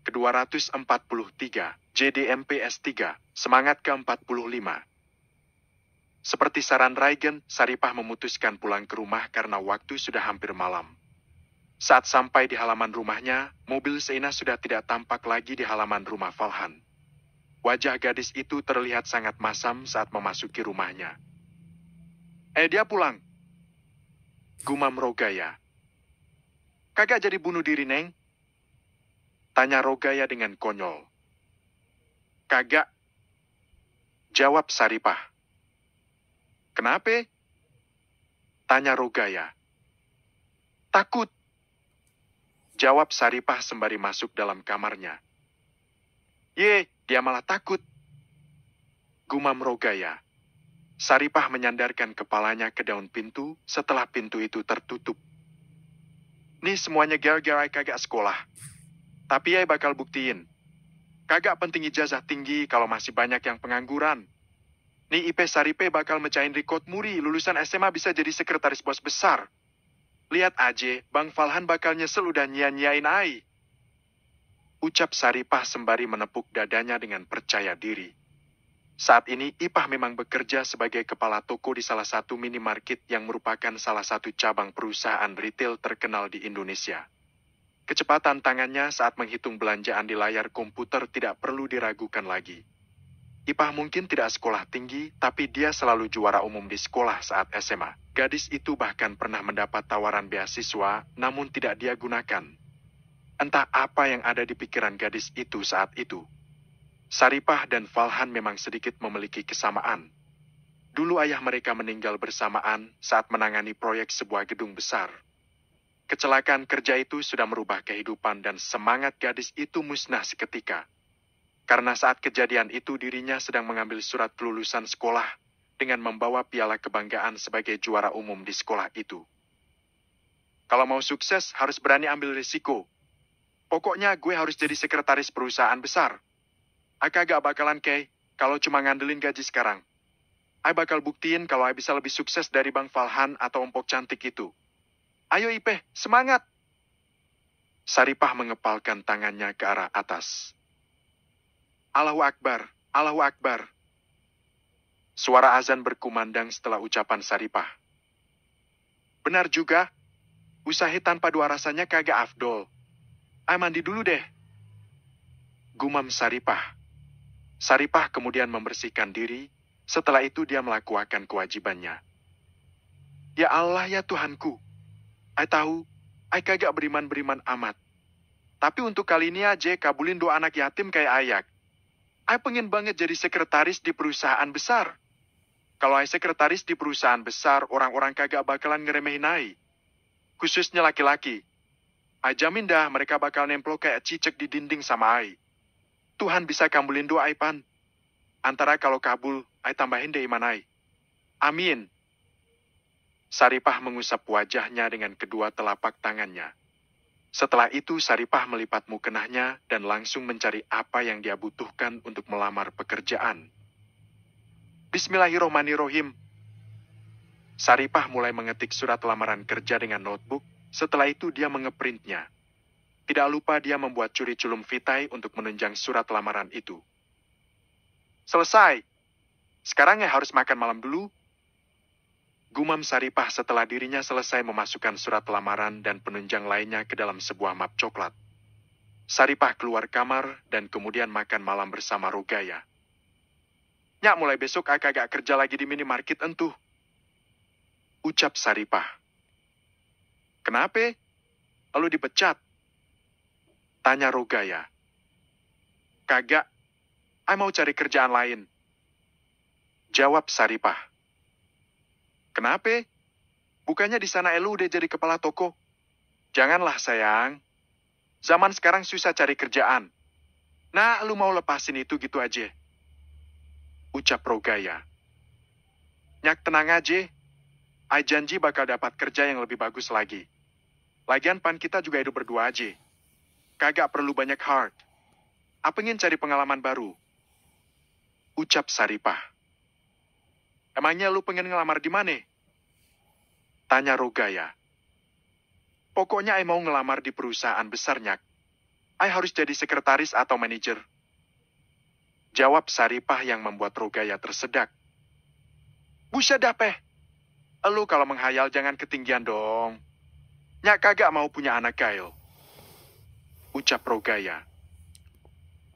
ke-243, JDMPS-3, semangat ke-45. Seperti saran Raigen, Saripah memutuskan pulang ke rumah karena waktu sudah hampir malam. Saat sampai di halaman rumahnya, mobil Seina sudah tidak tampak lagi di halaman rumah Falhan. Wajah gadis itu terlihat sangat masam saat memasuki rumahnya. Dia pulang. Gumam Rogaya. Kagak jadi bunuh diri, Neng? Tanya Rogaya dengan konyol. Kagak. Jawab Saripah. Kenapa? Tanya Rogaya. Takut. Jawab Saripah sembari masuk dalam kamarnya. Dia malah takut. Gumam Rogaya. Saripah menyandarkan kepalanya ke daun pintu setelah pintu itu tertutup. Nih semuanya gara-gara kagak sekolah. Tapi bakal buktiin. Kagak penting ijazah tinggi kalau masih banyak yang pengangguran. Nih IP Saripe bakal mecahin rekod muri, lulusan SMA bisa jadi sekretaris bos besar. Lihat aja, Bang Falhan bakal nyesel udah nyanyain ai. Ucap Saripah sembari menepuk dadanya dengan percaya diri. Saat ini, Ipah memang bekerja sebagai kepala toko di salah satu minimarket yang merupakan salah satu cabang perusahaan retail terkenal di Indonesia. Kecepatan tangannya saat menghitung belanjaan di layar komputer tidak perlu diragukan lagi. Ipah mungkin tidak sekolah tinggi, tapi dia selalu juara umum di sekolah saat SMA. Gadis itu bahkan pernah mendapat tawaran beasiswa, namun tidak dia gunakan. Entah apa yang ada di pikiran gadis itu saat itu. Saripah dan Falhan memang sedikit memiliki kesamaan. Dulu ayah mereka meninggal bersamaan saat menangani proyek sebuah gedung besar. Kecelakaan kerja itu sudah merubah kehidupan dan semangat gadis itu musnah seketika. Karena saat kejadian itu dirinya sedang mengambil surat kelulusan sekolah dengan membawa piala kebanggaan sebagai juara umum di sekolah itu. Kalau mau sukses harus berani ambil risiko. Pokoknya gue harus jadi sekretaris perusahaan besar. Kagak bakalan kalau cuma ngandelin gaji sekarang. Bakal buktiin kalau bisa lebih sukses dari Bang Falhan atau Ompok Cantik itu. Ayo Ipeh, semangat! Saripah mengepalkan tangannya ke arah atas. Allahu Akbar, Allahu Akbar. Suara azan berkumandang setelah ucapan Saripah. Benar juga, usaha tanpa dua rasanya kagak afdol. Mandi dulu deh. Gumam Saripah. Saripah kemudian membersihkan diri, setelah itu dia melakukan kewajibannya. Ya Allah ya Tuhanku. Tahu, kagak beriman-beriman amat. Tapi untuk kali ini aja kabulin doa anak yatim kayak ayak. Pengen banget jadi sekretaris di perusahaan besar. Kalau sekretaris di perusahaan besar, orang-orang kagak bakalan ngeremehin ai. Khususnya laki-laki. Jamin dah mereka bakal nempel kayak cicak di dinding sama ai. Tuhan bisa kabulin doa Pan. Antara kalau kabul, tambahin deh iman ai. Amin. Saripah mengusap wajahnya dengan kedua telapak tangannya. Setelah itu Saripah melipat mukenahnya dan langsung mencari apa yang dia butuhkan untuk melamar pekerjaan. Bismillahirrohmanirrohim. Saripah mulai mengetik surat lamaran kerja dengan notebook, setelah itu dia mengeprintnya. Tidak lupa dia membuat curi-culum vitai untuk menunjang surat lamaran itu. Selesai. Sekarang harus makan malam dulu. Gumam Saripah setelah dirinya selesai memasukkan surat lamaran dan penunjang lainnya ke dalam sebuah map coklat. Saripah keluar kamar dan kemudian makan malam bersama Rogaya. Nyak mulai besok kagak kerja lagi di minimarket entuh. Ucap Saripah. Kenapa? Lalu dipecat? Tanya Rogaya. Kagak. Mau cari kerjaan lain. Jawab Saripah. Kenapa? Bukannya di sana elu udah jadi kepala toko? Janganlah sayang. Zaman sekarang susah cari kerjaan. Nah, lu mau lepasin itu gitu aja. Ucap Rogaya. Nyak tenang aja. Janji bakal dapat kerja yang lebih bagus lagi. Lagian pan kita juga hidup berdua aja. Kagak perlu banyak hard. Pengen cari pengalaman baru. Ucap Saripah. Emangnya lu pengen ngelamar di mana? Tanya Rogaya. Pokoknya mau ngelamar di perusahaan besar, Nyak. I harus jadi sekretaris atau manajer? Jawab Saripah yang membuat Rogaya tersedak. Buset dah, Peh. Elu kalau menghayal jangan ketinggian dong. Nyak kagak mau punya anak gail. Ucap Rogaya.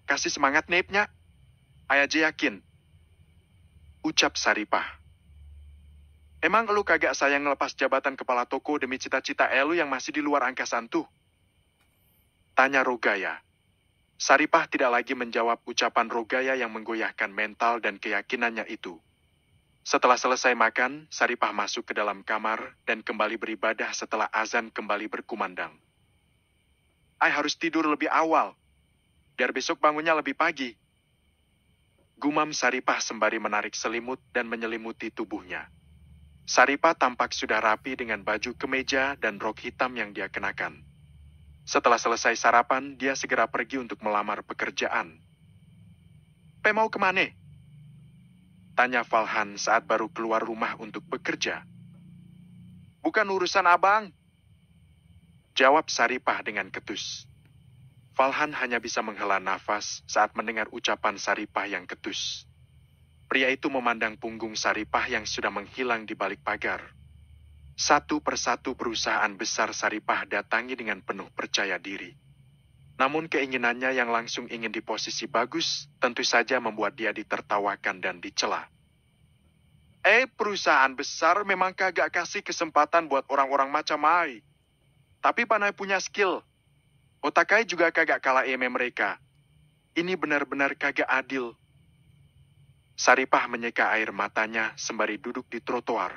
Kasih semangat, Nip, Nyak. Ay aja yakin. Ucap Saripah. Emang elu kagak sayang ngelepas jabatan kepala toko demi cita-cita elu yang masih di luar angkasan tuh? Tanya Rogaya. Saripah tidak lagi menjawab ucapan Rogaya yang menggoyahkan mental dan keyakinannya itu. Setelah selesai makan, Saripah masuk ke dalam kamar dan kembali beribadah setelah azan kembali berkumandang. Ay harus tidur lebih awal, biar besok bangunnya lebih pagi. Gumam Saripah sembari menarik selimut dan menyelimuti tubuhnya. Saripah tampak sudah rapi dengan baju kemeja dan rok hitam yang dia kenakan. Setelah selesai sarapan, dia segera pergi untuk melamar pekerjaan. Pe mau kemana? Tanya Falhan saat baru keluar rumah untuk bekerja. Bukan urusan abang. Jawab Saripah dengan ketus. Falhan hanya bisa menghela nafas saat mendengar ucapan Saripah yang ketus. Pria itu memandang punggung Saripah yang sudah menghilang di balik pagar. Satu persatu perusahaan besar Saripah datangi dengan penuh percaya diri. Namun keinginannya yang langsung ingin di posisi bagus, tentu saja membuat dia ditertawakan dan dicela. Perusahaan besar memang kagak kasih kesempatan buat orang-orang macam Ai. Tapi panai punya skill. Otakai juga kagak kalah mereka. Ini benar-benar kagak adil. Saripah menyeka air matanya sembari duduk di trotoar.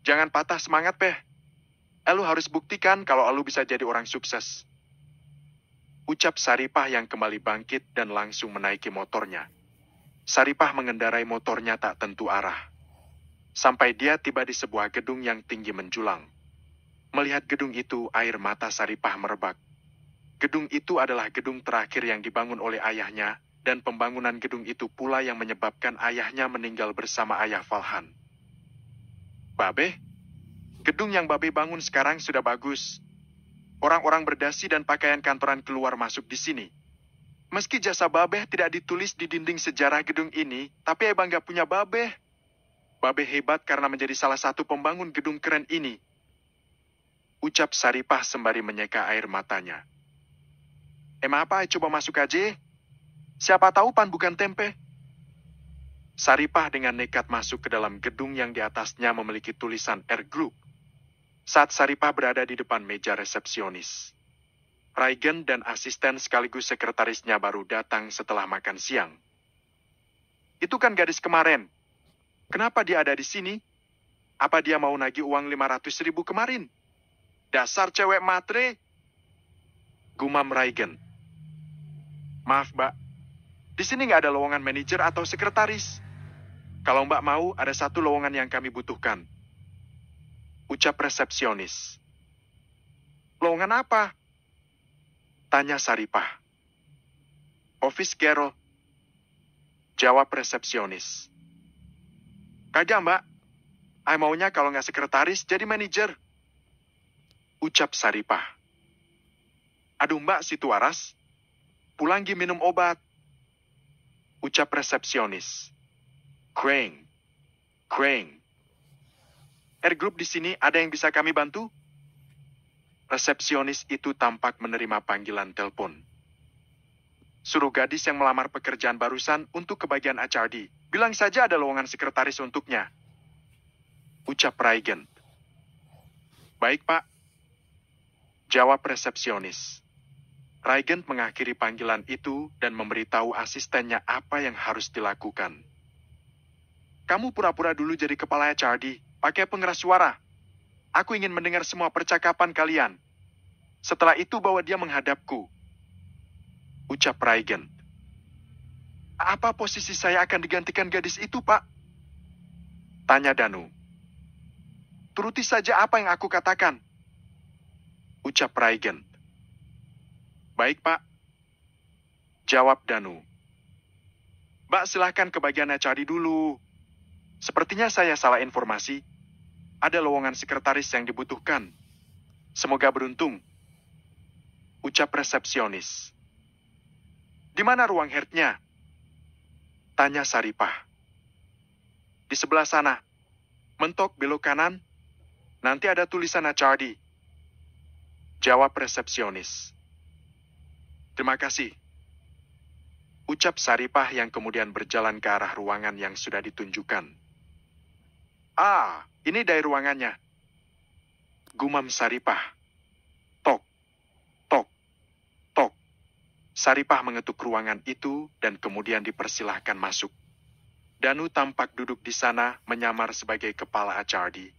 Jangan patah semangat, Peh. Elu harus buktikan kalau elu bisa jadi orang sukses. Ucap Saripah yang kembali bangkit dan langsung menaiki motornya. Saripah mengendarai motornya tak tentu arah. Sampai dia tiba di sebuah gedung yang tinggi menjulang. Melihat gedung itu, air mata Saripah merebak. Gedung itu adalah gedung terakhir yang dibangun oleh ayahnya, dan pembangunan gedung itu pula yang menyebabkan ayahnya meninggal bersama ayah Falhan. Babe, gedung yang Babe bangun sekarang sudah bagus. Orang-orang berdasi dan pakaian kantoran keluar masuk di sini. Meski jasa Babe tidak ditulis di dinding sejarah gedung ini, tapi Ay bangga punya Babe. Babe hebat karena menjadi salah satu pembangun gedung keren ini. Ucap Saripah sembari menyeka air matanya. Emang apa Ay coba masuk aja? Siapa tahu pan bukan tempe. Saripah dengan nekat masuk ke dalam gedung yang di atasnya memiliki tulisan R Group. Saat Saripah berada di depan meja resepsionis, Raigen dan asisten sekaligus sekretarisnya baru datang setelah makan siang. Itu kan gadis kemarin. Kenapa dia ada di sini? Apa dia mau nagih uang 500.000 kemarin? Dasar cewek matre. Gumam Raigen. Maaf, Mbak. Di sini nggak ada lowongan manajer atau sekretaris. Kalau Mbak mau, ada satu lowongan yang kami butuhkan. Ucap resepsionis. Lowongan apa? Tanya Saripah. Office girl. Jawab resepsionis. Kagak, Mbak. Ay maunya kalau nggak sekretaris, jadi manajer. Ucap Saripah. Aduh Mbak, si waras. Pulang gi minum obat. Ucap resepsionis. Kreng. R Group di sini ada yang bisa kami bantu? Resepsionis itu tampak menerima panggilan telepon. Suruh gadis yang melamar pekerjaan barusan untuk ke bagian HRD. Bilang saja ada lowongan sekretaris untuknya. Ucap Raigen. Baik, Pak. Jawab resepsionis. Raigen mengakhiri panggilan itu dan memberitahu asistennya apa yang harus dilakukan. Kamu pura-pura dulu jadi kepala HRD, pakai pengeras suara. Aku ingin mendengar semua percakapan kalian. Setelah itu bawa dia menghadapku. Ucap Raigen. Apa posisi saya akan digantikan gadis itu, Pak? Tanya Danu. Turuti saja apa yang aku katakan. Ucap Raigen. Baik, Pak. Jawab Danu. Mbak, silahkan ke bagian HRD dulu. Sepertinya saya salah informasi. Ada lowongan sekretaris yang dibutuhkan. Semoga beruntung. Ucap resepsionis. Di mana ruang herdnya? Tanya Saripah. Di sebelah sana. Mentok belok kanan. Nanti ada tulisan HRD. Jawab resepsionis. Terima kasih. Ucap Saripah yang kemudian berjalan ke arah ruangan yang sudah ditunjukkan. Ah, ini dari ruangannya. Gumam Saripah. Tok, tok, tok. Saripah mengetuk ruangan itu dan kemudian dipersilahkan masuk. Danu tampak duduk di sana menyamar sebagai kepala HRD.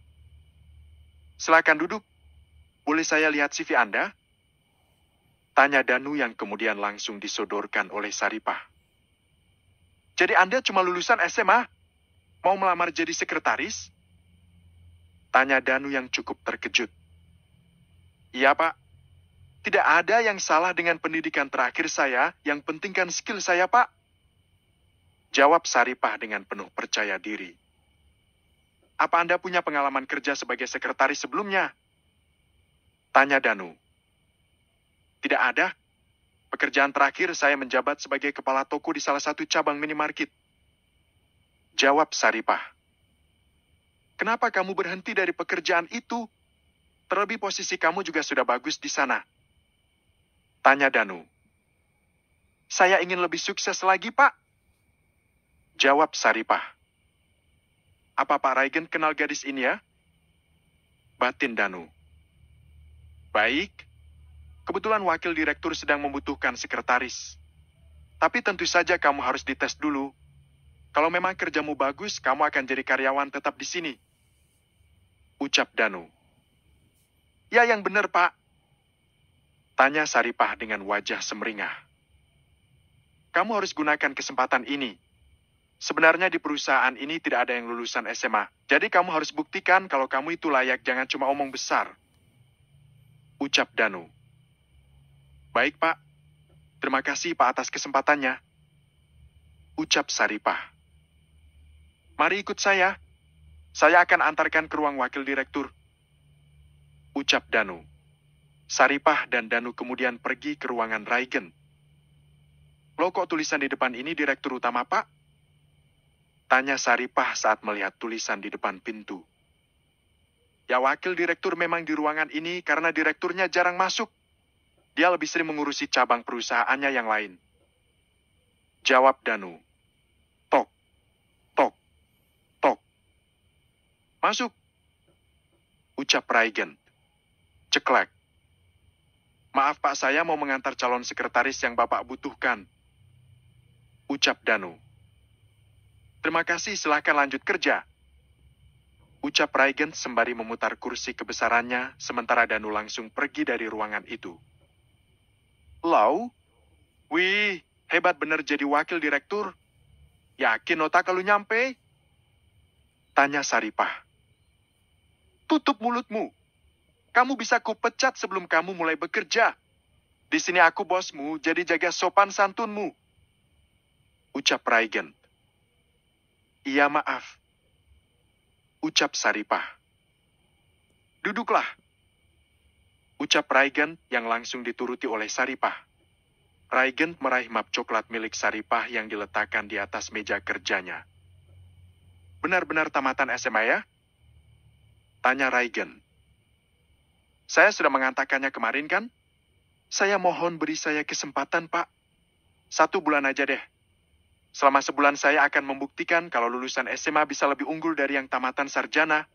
Silakan duduk. Boleh saya lihat CV Anda? Tanya Danu yang kemudian langsung disodorkan oleh Saripah. Jadi Anda cuma lulusan SMA? Mau melamar jadi sekretaris? Tanya Danu yang cukup terkejut. Iya, Pak. Tidak ada yang salah dengan pendidikan terakhir saya, yang penting kan skill saya, Pak. Jawab Saripah dengan penuh percaya diri. Apa Anda punya pengalaman kerja sebagai sekretaris sebelumnya? Tanya Danu. Tidak ada. Pekerjaan terakhir saya menjabat sebagai kepala toko di salah satu cabang minimarket. Jawab Saripah. Kenapa kamu berhenti dari pekerjaan itu? Terlebih posisi kamu juga sudah bagus di sana. Tanya Danu. Saya ingin lebih sukses lagi, Pak. Jawab Saripah. Apa Pak Raigen kenal gadis ini ya? Batin Danu. Baik. Kebetulan wakil direktur sedang membutuhkan sekretaris. Tapi tentu saja kamu harus dites dulu. Kalau memang kerjamu bagus, kamu akan jadi karyawan tetap di sini. Ucap Danu. Ya yang benar, Pak. Tanya Saripah dengan wajah semeringah. Kamu harus gunakan kesempatan ini. Sebenarnya di perusahaan ini tidak ada yang lulusan SMA. Jadi kamu harus buktikan kalau kamu itu layak, jangan cuma omong besar. Ucap Danu. Baik, Pak. Terima kasih, Pak, atas kesempatannya. Ucap Saripah. Mari ikut saya. Saya akan antarkan ke ruang wakil direktur. Ucap Danu. Saripah dan Danu kemudian pergi ke ruangan Raigen. Loh, kok tulisan di depan ini direktur utama, Pak? Tanya Saripah saat melihat tulisan di depan pintu. Ya, wakil direktur memang di ruangan ini karena direkturnya jarang masuk. Dia lebih sering mengurusi cabang perusahaannya yang lain. Jawab Danu. Tok, tok, tok. Masuk. Ucap Raigen. Ceklek. Maaf Pak, saya mau mengantar calon sekretaris yang Bapak butuhkan. Ucap Danu. Terima kasih, silakan lanjut kerja. Ucap Raigen sembari memutar kursi kebesarannya, sementara Danu langsung pergi dari ruangan itu. Lau? Wih, hebat bener jadi wakil direktur. Yakin otak kalau nyampe? Tanya Saripah. Tutup mulutmu. Kamu bisa kupecat sebelum kamu mulai bekerja. Di sini aku bosmu, jadi jaga sopan santunmu. Ucap Raigen. Iya, maaf. Ucap Saripah. Duduklah. Ucap Raigen yang langsung dituruti oleh Saripah. Raigen meraih map coklat milik Saripah yang diletakkan di atas meja kerjanya. Benar-benar tamatan SMA ya? Tanya Raigen. Saya sudah mengatakannya kemarin kan? Saya mohon beri saya kesempatan, Pak. 1 bulan aja deh. Selama sebulan saya akan membuktikan kalau lulusan SMA bisa lebih unggul dari yang tamatan sarjana.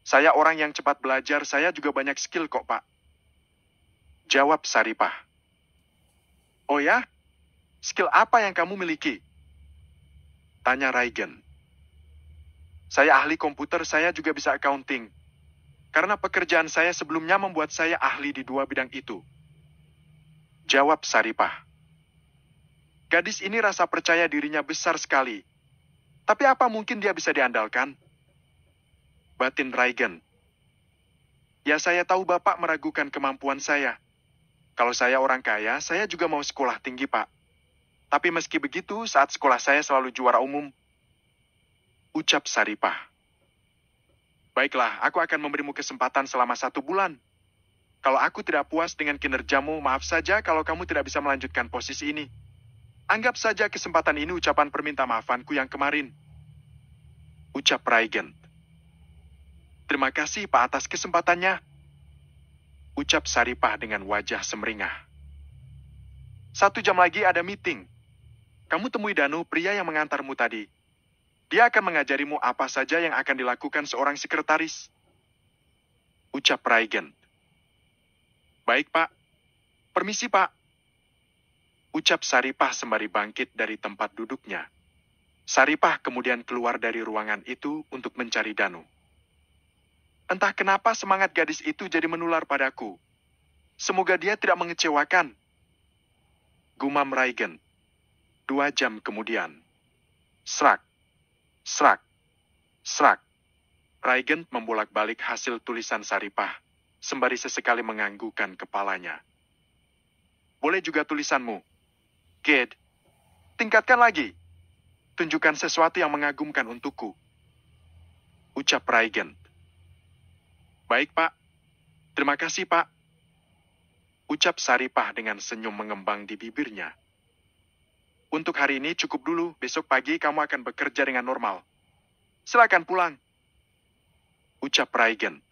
Saya orang yang cepat belajar, saya juga banyak skill kok, Pak. Jawab Saripah. Oh ya? Skill apa yang kamu miliki? Tanya Raigen. Saya ahli komputer, saya juga bisa accounting. Karena pekerjaan saya sebelumnya membuat saya ahli di 2 bidang itu. Jawab Saripah. Gadis ini rasa percaya dirinya besar sekali. Tapi apa mungkin dia bisa diandalkan? Batin Raigen. Ya, saya tahu Bapak meragukan kemampuan saya. Kalau saya orang kaya, saya juga mau sekolah tinggi, Pak. Tapi meski begitu, saat sekolah saya selalu juara umum. Ucap Saripah. Baiklah, aku akan memberimu kesempatan selama 1 bulan. Kalau aku tidak puas dengan kinerjamu, maaf saja kalau kamu tidak bisa melanjutkan posisi ini. Anggap saja kesempatan ini ucapan perminta maafanku yang kemarin. Ucap Raigent. Terima kasih Pak atas kesempatannya. Ucap Saripah dengan wajah semeringah. 1 jam lagi ada meeting. Kamu temui Danu, pria yang mengantarmu tadi. Dia akan mengajarimu apa saja yang akan dilakukan seorang sekretaris. Ucap Raigent. Baik Pak. Permisi Pak. Ucap Saripah sembari bangkit dari tempat duduknya. Saripah kemudian keluar dari ruangan itu untuk mencari Danu. Entah kenapa semangat gadis itu jadi menular padaku. Semoga dia tidak mengecewakan. Gumam Raigent. 2 jam kemudian. Srak. Srak. Srak. Raigent membolak-balik hasil tulisan Saripah, sembari sesekali menganggukkan kepalanya. Boleh juga tulisanmu. Ged, tingkatkan lagi. Tunjukkan sesuatu yang mengagumkan untukku. Ucap Raigent. Baik, Pak. Terima kasih, Pak. Ucap Saripah dengan senyum mengembang di bibirnya. Untuk hari ini cukup dulu, besok pagi kamu akan bekerja dengan normal. Silakan pulang. Ucap Raigent.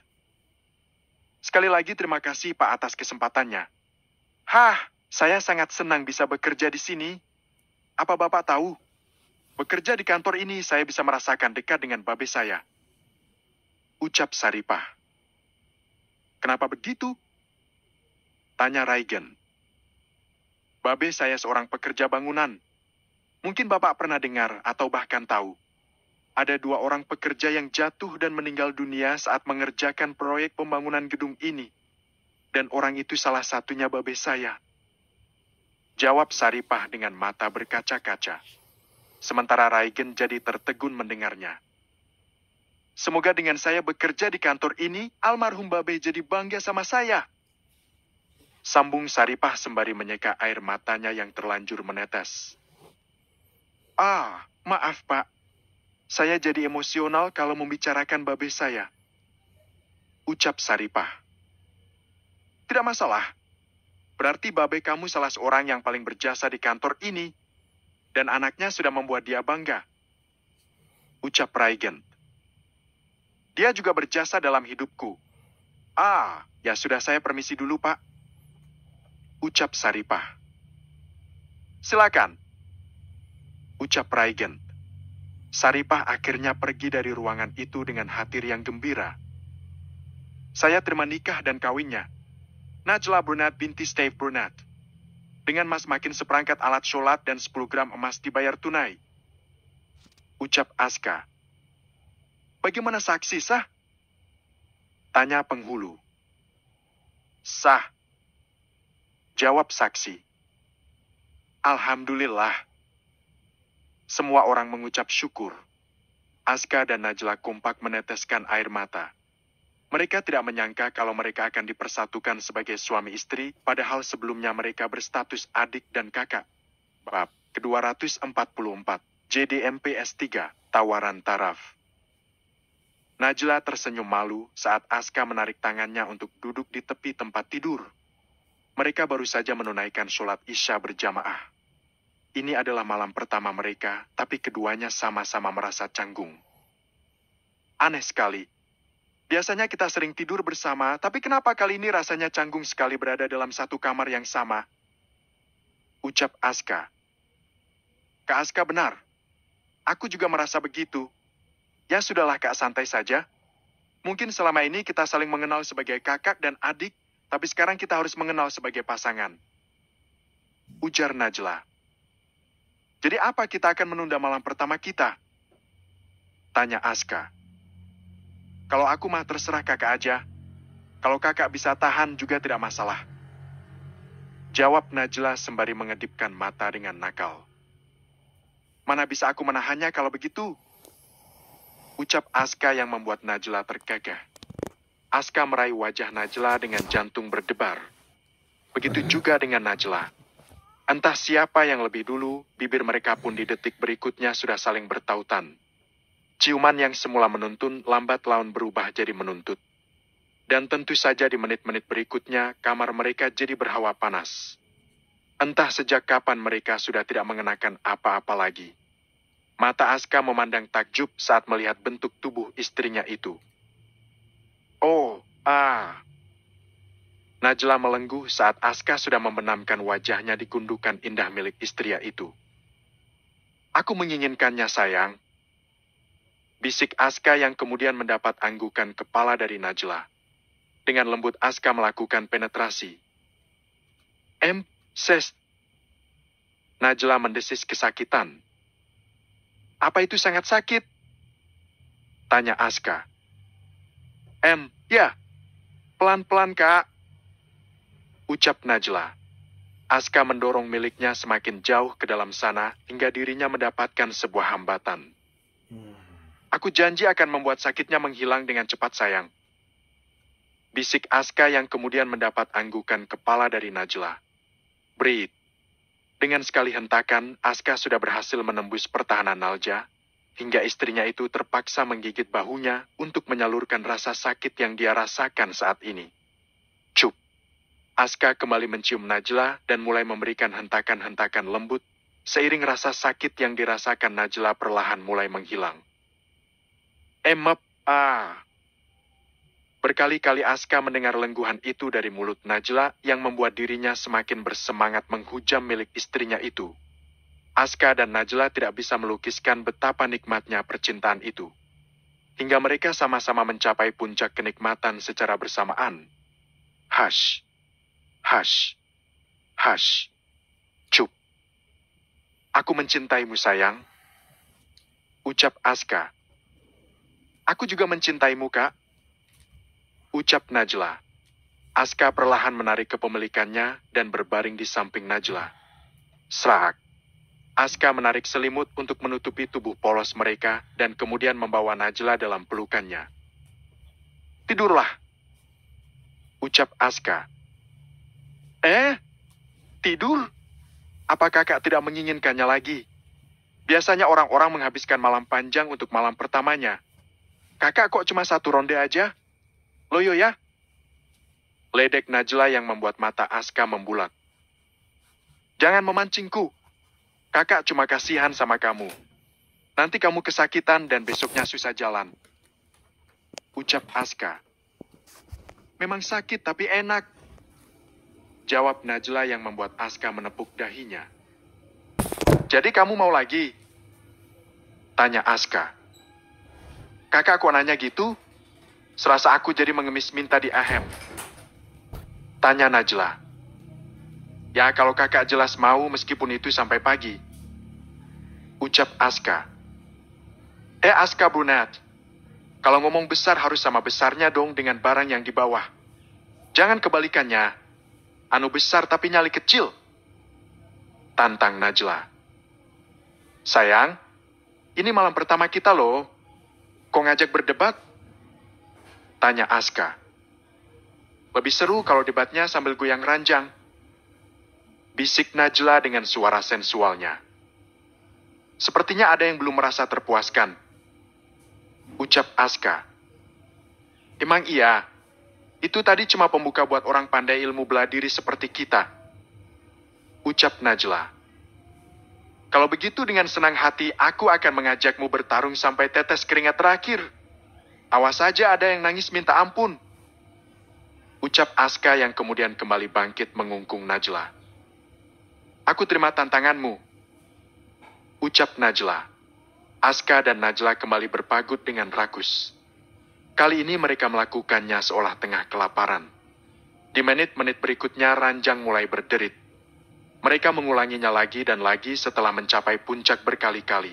Sekali lagi terima kasih, Pak, atas kesempatannya. Hah, saya sangat senang bisa bekerja di sini. Apa Bapak tahu? Bekerja di kantor ini saya bisa merasakan dekat dengan babe saya. Ucap Saripah. Kenapa begitu? Tanya Raigent. Babe saya seorang pekerja bangunan. Mungkin Bapak pernah dengar atau bahkan tahu. Ada 2 orang pekerja yang jatuh dan meninggal dunia saat mengerjakan proyek pembangunan gedung ini. Dan orang itu salah satunya babe saya. Jawab Saripah dengan mata berkaca-kaca. Sementara Raigent jadi tertegun mendengarnya. Semoga dengan saya bekerja di kantor ini, almarhum babe jadi bangga sama saya. Sambung Saripah sembari menyeka air matanya yang terlanjur menetes. Ah, maaf Pak. Saya jadi emosional kalau membicarakan babe saya. Ucap Saripah. Tidak masalah. Berarti babe kamu salah seorang yang paling berjasa di kantor ini. Dan anaknya sudah membuat dia bangga. Ucap Raigent. Dia juga berjasa dalam hidupku. Ah, ya sudah saya permisi dulu Pak. Ucap Saripah. Silakan. Ucap Raigent. Saripah akhirnya pergi dari ruangan itu dengan hati yang gembira. Saya terima nikah dan kawinnya. Najla Brunat binti Steve Brunat. Dengan mas makin seperangkat alat sholat dan 10 gram emas dibayar tunai. Ucap Aska. Bagaimana saksi sah? Tanya penghulu. Sah. Jawab saksi. Alhamdulillah. Semua orang mengucap syukur. Aska dan Najla kompak meneteskan air mata. Mereka tidak menyangka kalau mereka akan dipersatukan sebagai suami istri, padahal sebelumnya mereka berstatus adik dan kakak. Bab ke-244, JDMP S3, Tawaran Taraf. Najla tersenyum malu saat Aska menarik tangannya untuk duduk di tepi tempat tidur. Mereka baru saja menunaikan sholat Isya berjamaah. Ini adalah malam pertama mereka, tapi keduanya sama-sama merasa canggung. Aneh sekali. Biasanya kita sering tidur bersama, tapi kenapa kali ini rasanya canggung sekali berada dalam satu kamar yang sama? Ucap Aska. Kak Aska benar. Aku juga merasa begitu. Ya sudahlah Kak, santai saja. Mungkin selama ini kita saling mengenal sebagai kakak dan adik, tapi sekarang kita harus mengenal sebagai pasangan. Ujar Najla. Jadi apa kita akan menunda malam pertama kita? Tanya Aska. Kalau aku mah terserah kakak aja. Kalau kakak bisa tahan juga tidak masalah. Jawab Najla sembari mengedipkan mata dengan nakal. Mana bisa aku menahannya kalau begitu? Ucap Aska yang membuat Najla tergagah. Aska meraih wajah Najla dengan jantung berdebar. Begitu juga dengan Najla. Entah siapa yang lebih dulu, bibir mereka pun di detik berikutnya sudah saling bertautan. Ciuman yang semula menuntun lambat laun berubah jadi menuntut. Dan tentu saja di menit-menit berikutnya, kamar mereka jadi berhawa panas. Entah sejak kapan mereka sudah tidak mengenakan apa-apa lagi. Mata Aska memandang takjub saat melihat bentuk tubuh istrinya itu. Oh, Najla melengguh saat Aska sudah membenamkan wajahnya di gundukan indah milik istria itu. Aku menginginkannya, sayang. Bisik Aska yang kemudian mendapat anggukan kepala dari Najla. Dengan lembut Aska melakukan penetrasi. Ses. Najla mendesis kesakitan. Apa itu sangat sakit? Tanya Aska. Ya. Pelan-pelan, Kak. Ucap Najla. Aska mendorong miliknya semakin jauh ke dalam sana hingga dirinya mendapatkan sebuah hambatan. Aku janji akan membuat sakitnya menghilang dengan cepat, sayang. Bisik Aska yang kemudian mendapat anggukan kepala dari Najla. Breathe. Dengan sekali hentakan, Aska sudah berhasil menembus pertahanan Nalja, hingga istrinya itu terpaksa menggigit bahunya untuk menyalurkan rasa sakit yang dia rasakan saat ini. Cup. Aska kembali mencium Najla dan mulai memberikan hentakan-hentakan lembut, seiring rasa sakit yang dirasakan Najla perlahan mulai menghilang. Berkali-kali Aska mendengar lengguhan itu dari mulut Najla yang membuat dirinya semakin bersemangat menghujam milik istrinya itu. Aska dan Najla tidak bisa melukiskan betapa nikmatnya percintaan itu. Hingga mereka sama-sama mencapai puncak kenikmatan secara bersamaan. Hush. Hush. Hush. Cup. Aku mencintaimu, sayang. Ucap Aska. Aku juga mencintaimu, Kak. Ucap Najla. Aska perlahan menarik kepemilikannya dan berbaring di samping Najla. Serak. Aska menarik selimut untuk menutupi tubuh polos mereka dan kemudian membawa Najla dalam pelukannya. Tidurlah. Ucap Aska. Tidur? Apa kakak tidak menginginkannya lagi? Biasanya orang-orang menghabiskan malam panjang untuk malam pertamanya. Kakak kok cuma satu ronde aja? Loyo ya? Ledek Najla yang membuat mata Aska membulat. Jangan memancingku. Kakak cuma kasihan sama kamu. Nanti kamu kesakitan dan besoknya susah jalan. Ucap Aska. Memang sakit tapi enak. Jawab Najla yang membuat Aska menepuk dahinya. Jadi kamu mau lagi? Tanya Aska. Kakak kok nanya gitu? Serasa aku jadi mengemis minta di ahem. Tanya Najla. Ya kalau kakak jelas mau meskipun itu sampai pagi. Ucap Aska. Aska brunette. Kalau ngomong besar harus sama besarnya dong dengan barang yang di bawah. Jangan kebalikannya. Anu besar tapi nyali kecil. Tantang Najla. Sayang, ini malam pertama kita loh. Kok ngajak berdebat? Tanya Aska. Lebih seru kalau debatnya sambil goyang ranjang. Bisik Najla dengan suara sensualnya. Sepertinya ada yang belum merasa terpuaskan. Ucap Aska. Emang iya? Itu tadi cuma pembuka buat orang pandai ilmu bela diri seperti kita. Ucap Najla. Kalau begitu dengan senang hati aku akan mengajakmu bertarung sampai tetes keringat terakhir. Awas saja ada yang nangis minta ampun. Ucap Aska yang kemudian kembali bangkit mengungkung Najla. Aku terima tantanganmu. Ucap Najla. Aska dan Najla kembali berpagut dengan rakus. Kali ini mereka melakukannya seolah tengah kelaparan. Di menit-menit berikutnya ranjang mulai berderit. Mereka mengulanginya lagi dan lagi setelah mencapai puncak berkali-kali.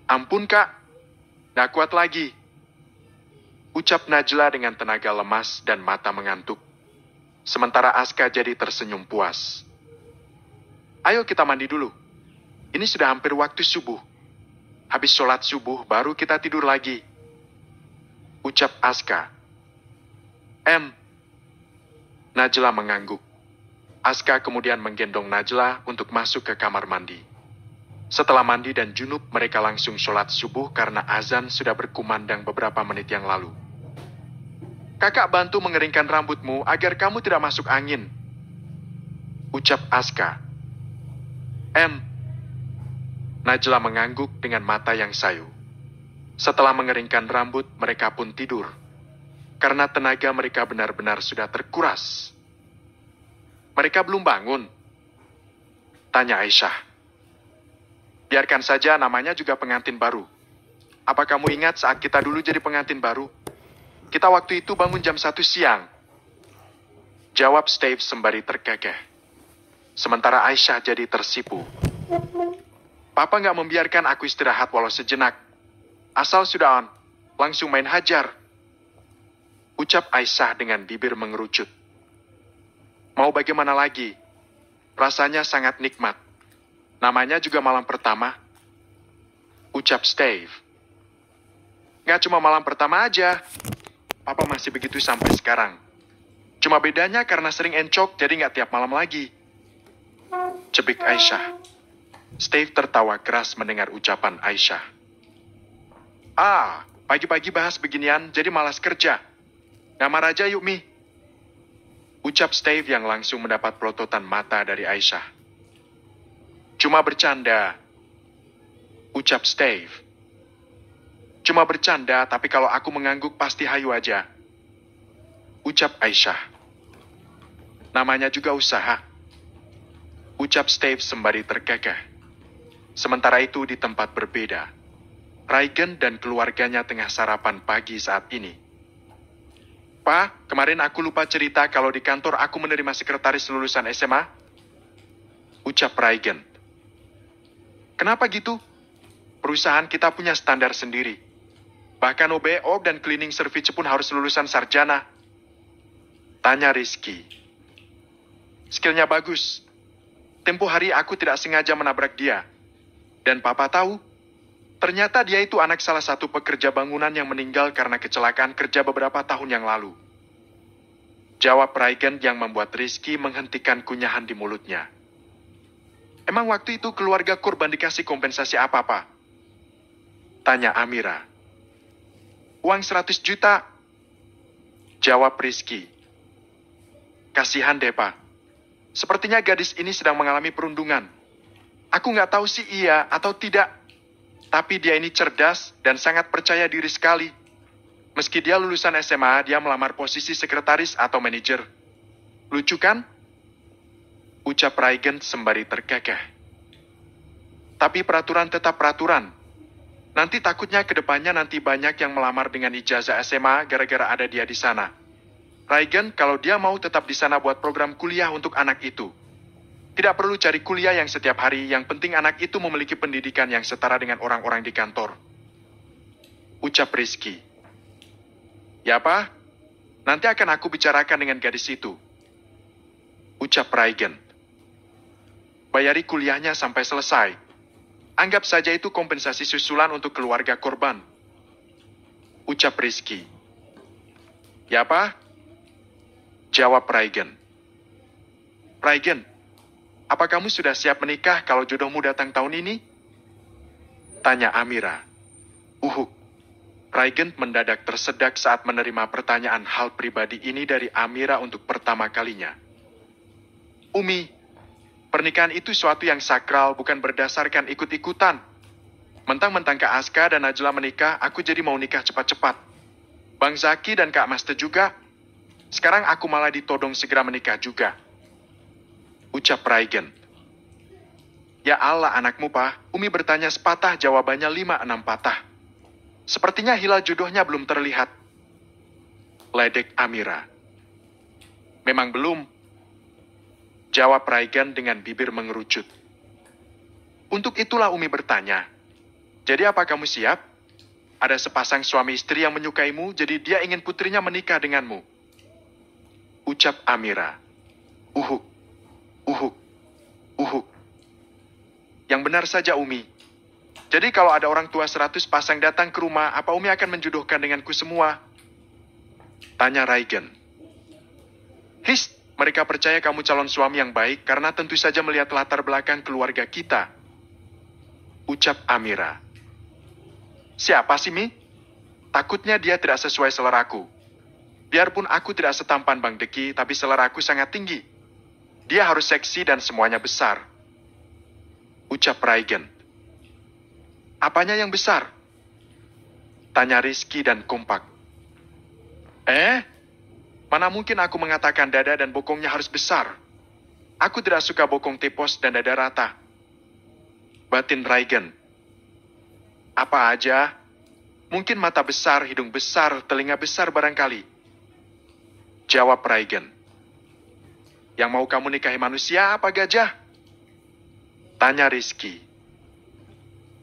Ampun kak, gak kuat lagi. Ucap Najla dengan tenaga lemas dan mata mengantuk. Sementara Aska jadi tersenyum puas. Ayo kita mandi dulu. Ini sudah hampir waktu subuh. Habis sholat subuh baru kita tidur lagi. Ucap Aska. Najla mengangguk. Aska kemudian menggendong Najla untuk masuk ke kamar mandi. Setelah mandi dan junub, mereka langsung sholat subuh karena azan sudah berkumandang beberapa menit yang lalu. Kakak bantu mengeringkan rambutmu agar kamu tidak masuk angin. Ucap Aska. Najla mengangguk dengan mata yang sayu. Setelah mengeringkan rambut, mereka pun tidur. Karena tenaga mereka benar-benar sudah terkuras. Mereka belum bangun? Tanya Aisyah. Biarkan saja, namanya juga pengantin baru. Apa kamu ingat saat kita dulu jadi pengantin baru? Kita waktu itu bangun jam 1 siang. Jawab Steve sembari terkekeh. Sementara Aisyah jadi tersipu. Papa nggak membiarkan aku istirahat walau sejenak. Asal sudah on, langsung main hajar. Ucap Aisyah dengan bibir mengerucut. Mau bagaimana lagi? Rasanya sangat nikmat. Namanya juga malam pertama. Ucap Steve. Nggak cuma malam pertama aja. Papa masih begitu sampai sekarang. Cuma bedanya karena sering encok jadi nggak tiap malam lagi. Cebik Aisyah. Steve tertawa keras mendengar ucapan Aisyah. Pagi-pagi bahas beginian jadi malas kerja. Ngamar aja yuk, Mi. Ucap Steve yang langsung mendapat pelototan mata dari Aisyah. Cuma bercanda. Ucap Steve. Cuma bercanda, tapi kalau aku mengangguk pasti hayu aja. Ucap Aisyah. Namanya juga usaha. Ucap Steve sembari terkekeh. Sementara itu di tempat berbeda, Raigen dan keluarganya tengah sarapan pagi saat ini. Pak, kemarin aku lupa cerita kalau di kantor aku menerima sekretaris lulusan SMA. Ucap Raigen. Kenapa gitu? Perusahaan kita punya standar sendiri. Bahkan OBO dan cleaning service pun harus lulusan sarjana. Tanya Rizky. Skillnya bagus. Tempo hari aku tidak sengaja menabrak dia. Dan Papa tahu, ternyata dia itu anak salah satu pekerja bangunan yang meninggal karena kecelakaan kerja beberapa tahun yang lalu. Jawab Raigen yang membuat Rizky menghentikan kunyahan di mulutnya. Emang waktu itu keluarga korban dikasih kompensasi apa, Pak? Tanya Amira. Uang 100 juta. Jawab Rizky. Kasihan deh, Pak. Sepertinya gadis ini sedang mengalami perundungan. Aku nggak tahu sih iya atau tidak. Tapi dia ini cerdas dan sangat percaya diri sekali. Meski dia lulusan SMA, dia melamar posisi sekretaris atau manajer. Lucu kan? Ucap Raigen sembari terkekeh. Tapi peraturan tetap peraturan. Nanti takutnya ke depannya nanti banyak yang melamar dengan ijazah SMA gara-gara ada dia di sana. Raigen, kalau dia mau tetap di sana buat program kuliah untuk anak itu. Tidak perlu cari kuliah yang setiap hari, yang penting anak itu memiliki pendidikan yang setara dengan orang-orang di kantor. Ucap Rizky. Ya, Pak. Nanti akan aku bicarakan dengan gadis itu. Ucap Raigen. Bayari kuliahnya sampai selesai. Anggap saja itu kompensasi susulan untuk keluarga korban. Ucap Rizky. Ya, Pak. Jawab Raigen. Raigen, apa kamu sudah siap menikah kalau jodohmu datang tahun ini? Tanya Amira. Raigen mendadak tersedak saat menerima pertanyaan hal pribadi ini dari Amira untuk pertama kalinya. Umi, pernikahan itu suatu yang sakral, bukan berdasarkan ikut-ikutan. Mentang-mentang Kak Aska dan Najla menikah, aku jadi mau nikah cepat-cepat. Bang Zaki dan Kak Master juga. Sekarang aku malah ditodong segera menikah juga. Ucap Raigen. Ya Allah anakmu, Pak. Umi bertanya sepatah, jawabannya 5-6 patah. Sepertinya hilal jodohnya belum terlihat. Ledek Amira. Memang belum. Jawab Raigen dengan bibir mengerucut. Untuk itulah Umi bertanya. Jadi apa kamu siap? Ada sepasang suami istri yang menyukaimu, jadi dia ingin putrinya menikah denganmu. Ucap Amira. Uhuk. Yang benar saja, Umi. Jadi kalau ada orang tua 100 pasang datang ke rumah, apa Umi akan menjodohkan denganku semua? Tanya Raigen. Mereka percaya kamu calon suami yang baik karena tentu saja melihat latar belakang keluarga kita. Ucap Amira. Siapa sih, Mi? Takutnya dia tidak sesuai seleraku. Biarpun aku tidak setampan Bang Deki, tapi seleraku sangat tinggi. Dia harus seksi dan semuanya besar. Ucap Raigen. Apanya yang besar? Tanya Rizky dan kompak. Mana mungkin aku mengatakan dada dan bokongnya harus besar? Aku tidak suka bokong tepos dan dada rata. Batin Raigen. Apa aja? Mungkin mata besar, hidung besar, telinga besar barangkali. Jawab Raigen. Yang mau kamu nikahi manusia apa gajah? Tanya Rizky.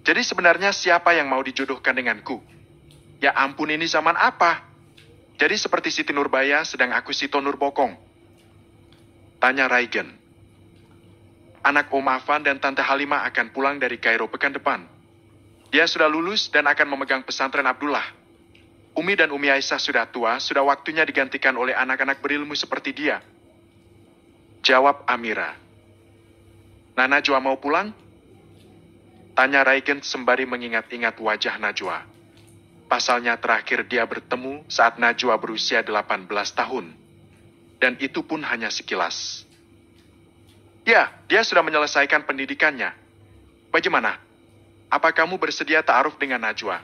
Jadi sebenarnya siapa yang mau dijodohkan denganku? Ya ampun, ini zaman apa? Jadi seperti Siti Nurbaya sedang aku Sito Nurbokong. Tanya Raigen. Anak Om Afan dan Tante Halimah akan pulang dari Kairo pekan depan. Dia sudah lulus dan akan memegang pesantren Abdullah. Umi dan Umi Aisyah sudah tua, sudah waktunya digantikan oleh anak-anak berilmu seperti dia. Jawab Amira. Nah, Najwa mau pulang? Tanya Raigen sembari mengingat-ingat wajah Najwa. Pasalnya terakhir dia bertemu saat Najwa berusia 18 tahun. Dan itu pun hanya sekilas. Ya, dia sudah menyelesaikan pendidikannya. Bagaimana? Apa kamu bersedia ta'aruf dengan Najwa?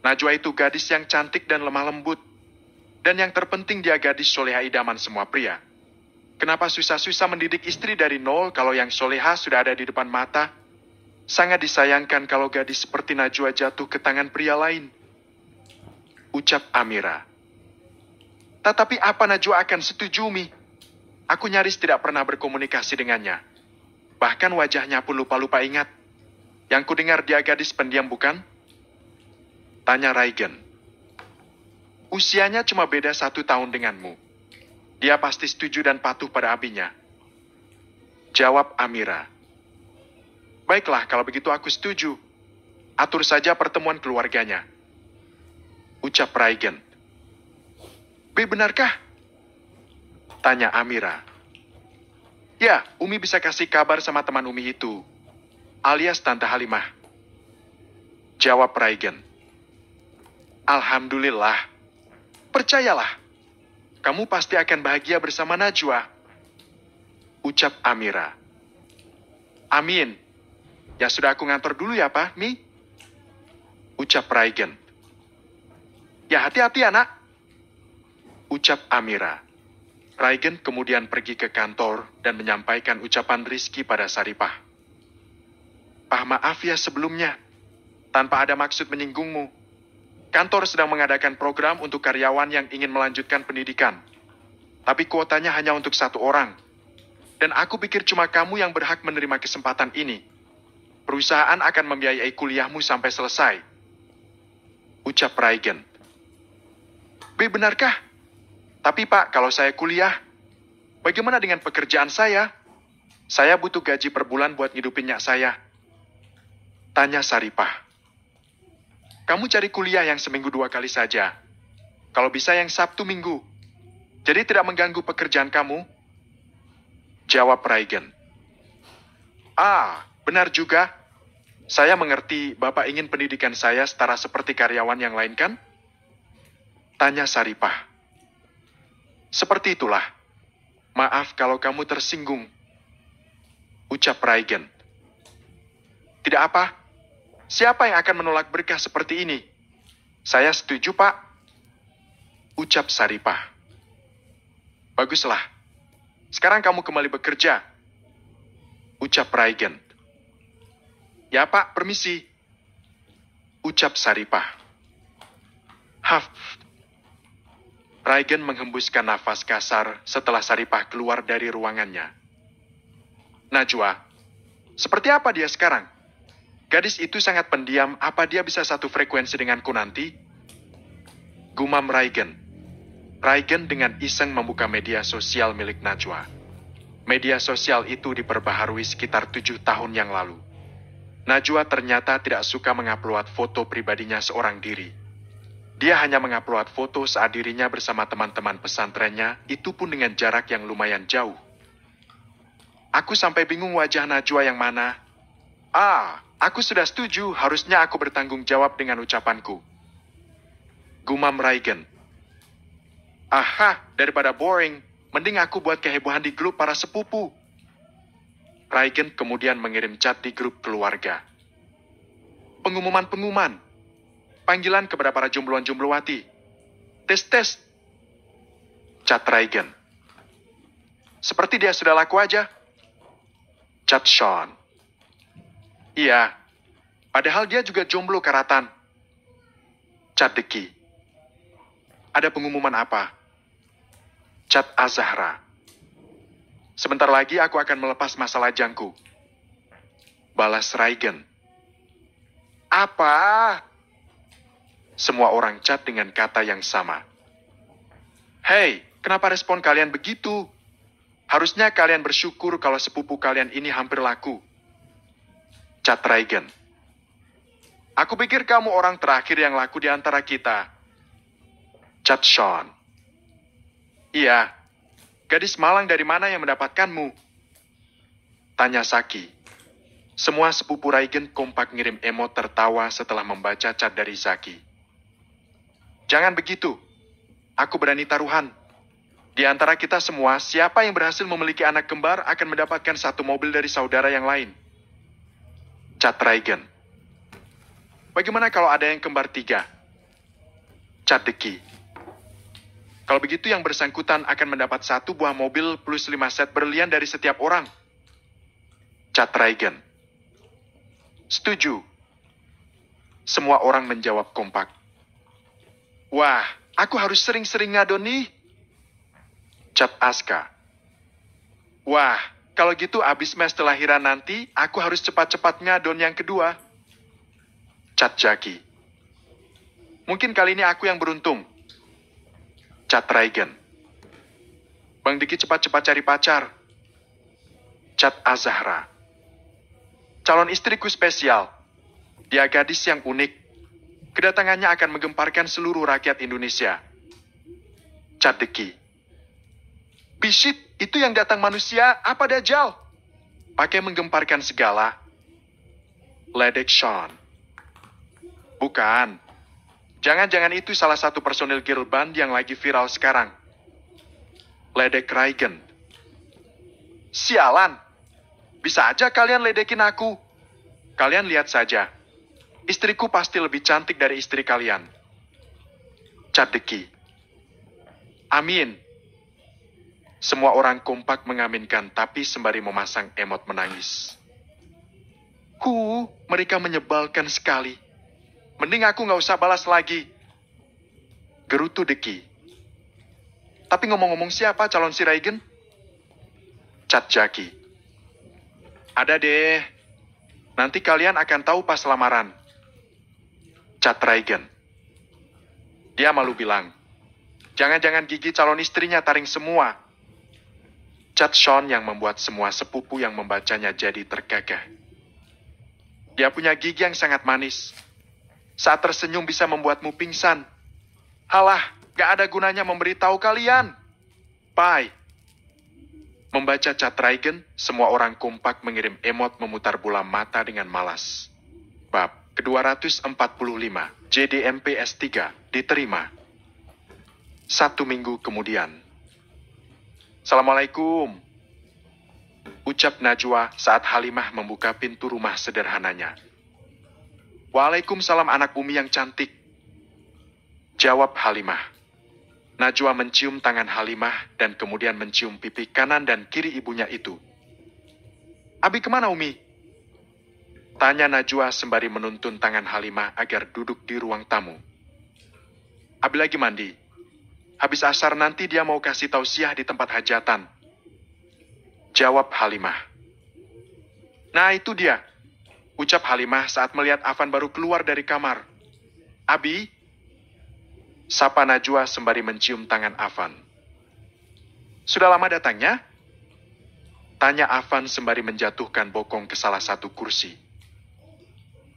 Najwa itu gadis yang cantik dan lemah lembut. Dan yang terpenting dia gadis soleha idaman semua pria. Kenapa susah-susah mendidik istri dari nol kalau yang soleha sudah ada di depan mata? Sangat disayangkan kalau gadis seperti Najwa jatuh ke tangan pria lain. Ucap Amira. Tetapi apa Najwa akan setuju, Mi? Aku nyaris tidak pernah berkomunikasi dengannya. Bahkan wajahnya pun lupa-lupa ingat. Yang kudengar dia gadis pendiam bukan? Tanya Raigen. Usianya cuma beda 1 tahun denganmu. Dia pasti setuju dan patuh pada abinya. Jawab Amira. Baiklah, kalau begitu aku setuju. Atur saja pertemuan keluarganya. Ucap Raigen. Benarkah? Tanya Amira. Ya, Umi bisa kasih kabar sama teman Umi itu. Alias Tante Halimah. Jawab Raigen. Alhamdulillah. Percayalah. Kamu pasti akan bahagia bersama Najwa. Ucap Amira. Amin. Ya sudah aku ngantor dulu ya, Pak, Mi. Ucap Raigen. Ya hati-hati, anak. Ucap Amira. Raigen kemudian pergi ke kantor dan menyampaikan ucapan Rizky pada Saripah. Pak, maaf ya sebelumnya. Tanpa ada maksud menyinggungmu. Kantor sedang mengadakan program untuk karyawan yang ingin melanjutkan pendidikan. Tapi kuotanya hanya untuk 1 orang. Dan aku pikir cuma kamu yang berhak menerima kesempatan ini. Perusahaan akan membiayai kuliahmu sampai selesai. Ucap Raigen. Benarkah? Tapi Pak, kalau saya kuliah, bagaimana dengan pekerjaan saya? Saya butuh gaji per bulan buat ngidupin nyak saya. Tanya Saripah. Kamu cari kuliah yang seminggu 2 kali saja. Kalau bisa yang Sabtu Minggu. Jadi tidak mengganggu pekerjaan kamu? Jawab Raigen. Benar juga. Saya mengerti Bapak ingin pendidikan saya setara seperti karyawan yang lain kan? Tanya Saripah. Seperti itulah. Maaf kalau kamu tersinggung. Ucap Raigen. Tidak apa. Siapa yang akan menolak berkah seperti ini? Saya setuju, Pak. Ucap Saripah. Baguslah. Sekarang kamu kembali bekerja. Ucap Raigen. Ya, Pak, permisi. Ucap Saripah. Haf. Raigen menghembuskan nafas kasar setelah Saripah keluar dari ruangannya. Najwa, seperti apa dia sekarang? Gadis itu sangat pendiam, apa dia bisa satu frekuensi denganku nanti? Gumam Raigen. Raigen dengan iseng membuka media sosial milik Najwa. Media sosial itu diperbaharui sekitar 7 tahun yang lalu. Najwa ternyata tidak suka mengupload foto pribadinya seorang diri. Dia hanya mengupload foto saat dirinya bersama teman-teman pesantrennya, itu pun dengan jarak yang lumayan jauh. Aku sampai bingung wajah Najwa yang mana. Aku sudah setuju, harusnya aku bertanggung jawab dengan ucapanku. Gumam Raigen. Aha, daripada boring, mending aku buat kehebohan di grup para sepupu. Raigen kemudian mengirim chat di grup keluarga. Pengumuman-pengumuman. Panggilan kepada para jombloan-jomblowati. Tes-tes. Chat Raigen. Seperti dia sudah laku aja. Chat Sean. Iya. Padahal dia juga jomblo karatan. Chat Deki. Ada pengumuman apa? Chat Azahra. Sebentar lagi aku akan melepas masa lajangku. Balas Raigen. Apa? Semua orang chat dengan kata yang sama. Hei, kenapa respon kalian begitu? Harusnya kalian bersyukur kalau sepupu kalian ini hampir laku. Chat Raigen. Aku pikir kamu orang terakhir yang laku di antara kita. Chat Sean. Iya. Gadis malang dari mana yang mendapatkanmu? Tanya Saki. Semua sepupu Raigen kompak ngirim emot tertawa setelah membaca chat dari Zaki. Jangan begitu. Aku berani taruhan. Di antara kita semua, siapa yang berhasil memiliki anak kembar akan mendapatkan satu mobil dari saudara yang lain. Chat Raigen. Bagaimana kalau ada yang kembar 3? Chat Deki. Kalau begitu yang bersangkutan akan mendapat 1 buah mobil plus 5 set berlian dari setiap orang. Chat Raigen. Setuju. Semua orang menjawab kompak. Wah, aku harus sering-sering ngadon nih. Chat Aska. Wah, kalau gitu abis mes lahiran nanti, aku harus cepat-cepat ngadon yang kedua. Chat Jaki. Mungkin kali ini aku yang beruntung. Chat Raigen. Bang Diki cepat-cepat cari pacar. Chat Azahra. Calon istriku spesial. Dia gadis yang unik. Kedatangannya akan menggemparkan seluruh rakyat Indonesia. Chat Deki. Bisit, itu yang datang manusia, apa dajal? Pakai menggemparkan segala. Ledek Sean. Bukan. Jangan-jangan itu salah satu personil girl band yang lagi viral sekarang. Ledek Raigen. Sialan. Bisa aja kalian ledekin aku. Kalian lihat saja. Istriku pasti lebih cantik dari istri kalian. Chat Deki. Amin. Semua orang kompak mengaminkan tapi sembari memasang emot menangis. Mereka menyebalkan sekali. Mending aku nggak usah balas lagi. Gerutu Deki. Tapi ngomong-ngomong siapa calon si Raigen? Chat Jaki. Ada deh. Nanti kalian akan tahu pas lamaran. Chat Raigen. Dia malu bilang. Jangan-jangan gigi calon istrinya taring semua. Chat Sean yang membuat semua sepupu yang membacanya jadi tergagah. Dia punya gigi yang sangat manis. Saat tersenyum bisa membuatmu pingsan. Halah, gak ada gunanya memberitahu kalian. Bye. Membaca chat Raigen, semua orang kompak mengirim emot memutar bola mata dengan malas. Bab ke-245, JDMP S3, diterima. 1 minggu kemudian. Assalamualaikum. Ucap Najwa saat Halimah membuka pintu rumah sederhananya. Waalaikumsalam anak Umi yang cantik. Jawab Halimah. Najwa mencium tangan Halimah dan kemudian mencium pipi kanan dan kiri ibunya itu. Abi kemana Umi? Tanya Najwa sembari menuntun tangan Halimah agar duduk di ruang tamu. Abi lagi mandi. Habis asar nanti dia mau kasih tausiah di tempat hajatan. Jawab Halimah. Nah itu dia. Ucap Halimah saat melihat Afan baru keluar dari kamar. Abi? Sapa Najwa sembari mencium tangan Afan. Sudah lama datangnya? Tanya Afan sembari menjatuhkan bokong ke salah satu kursi.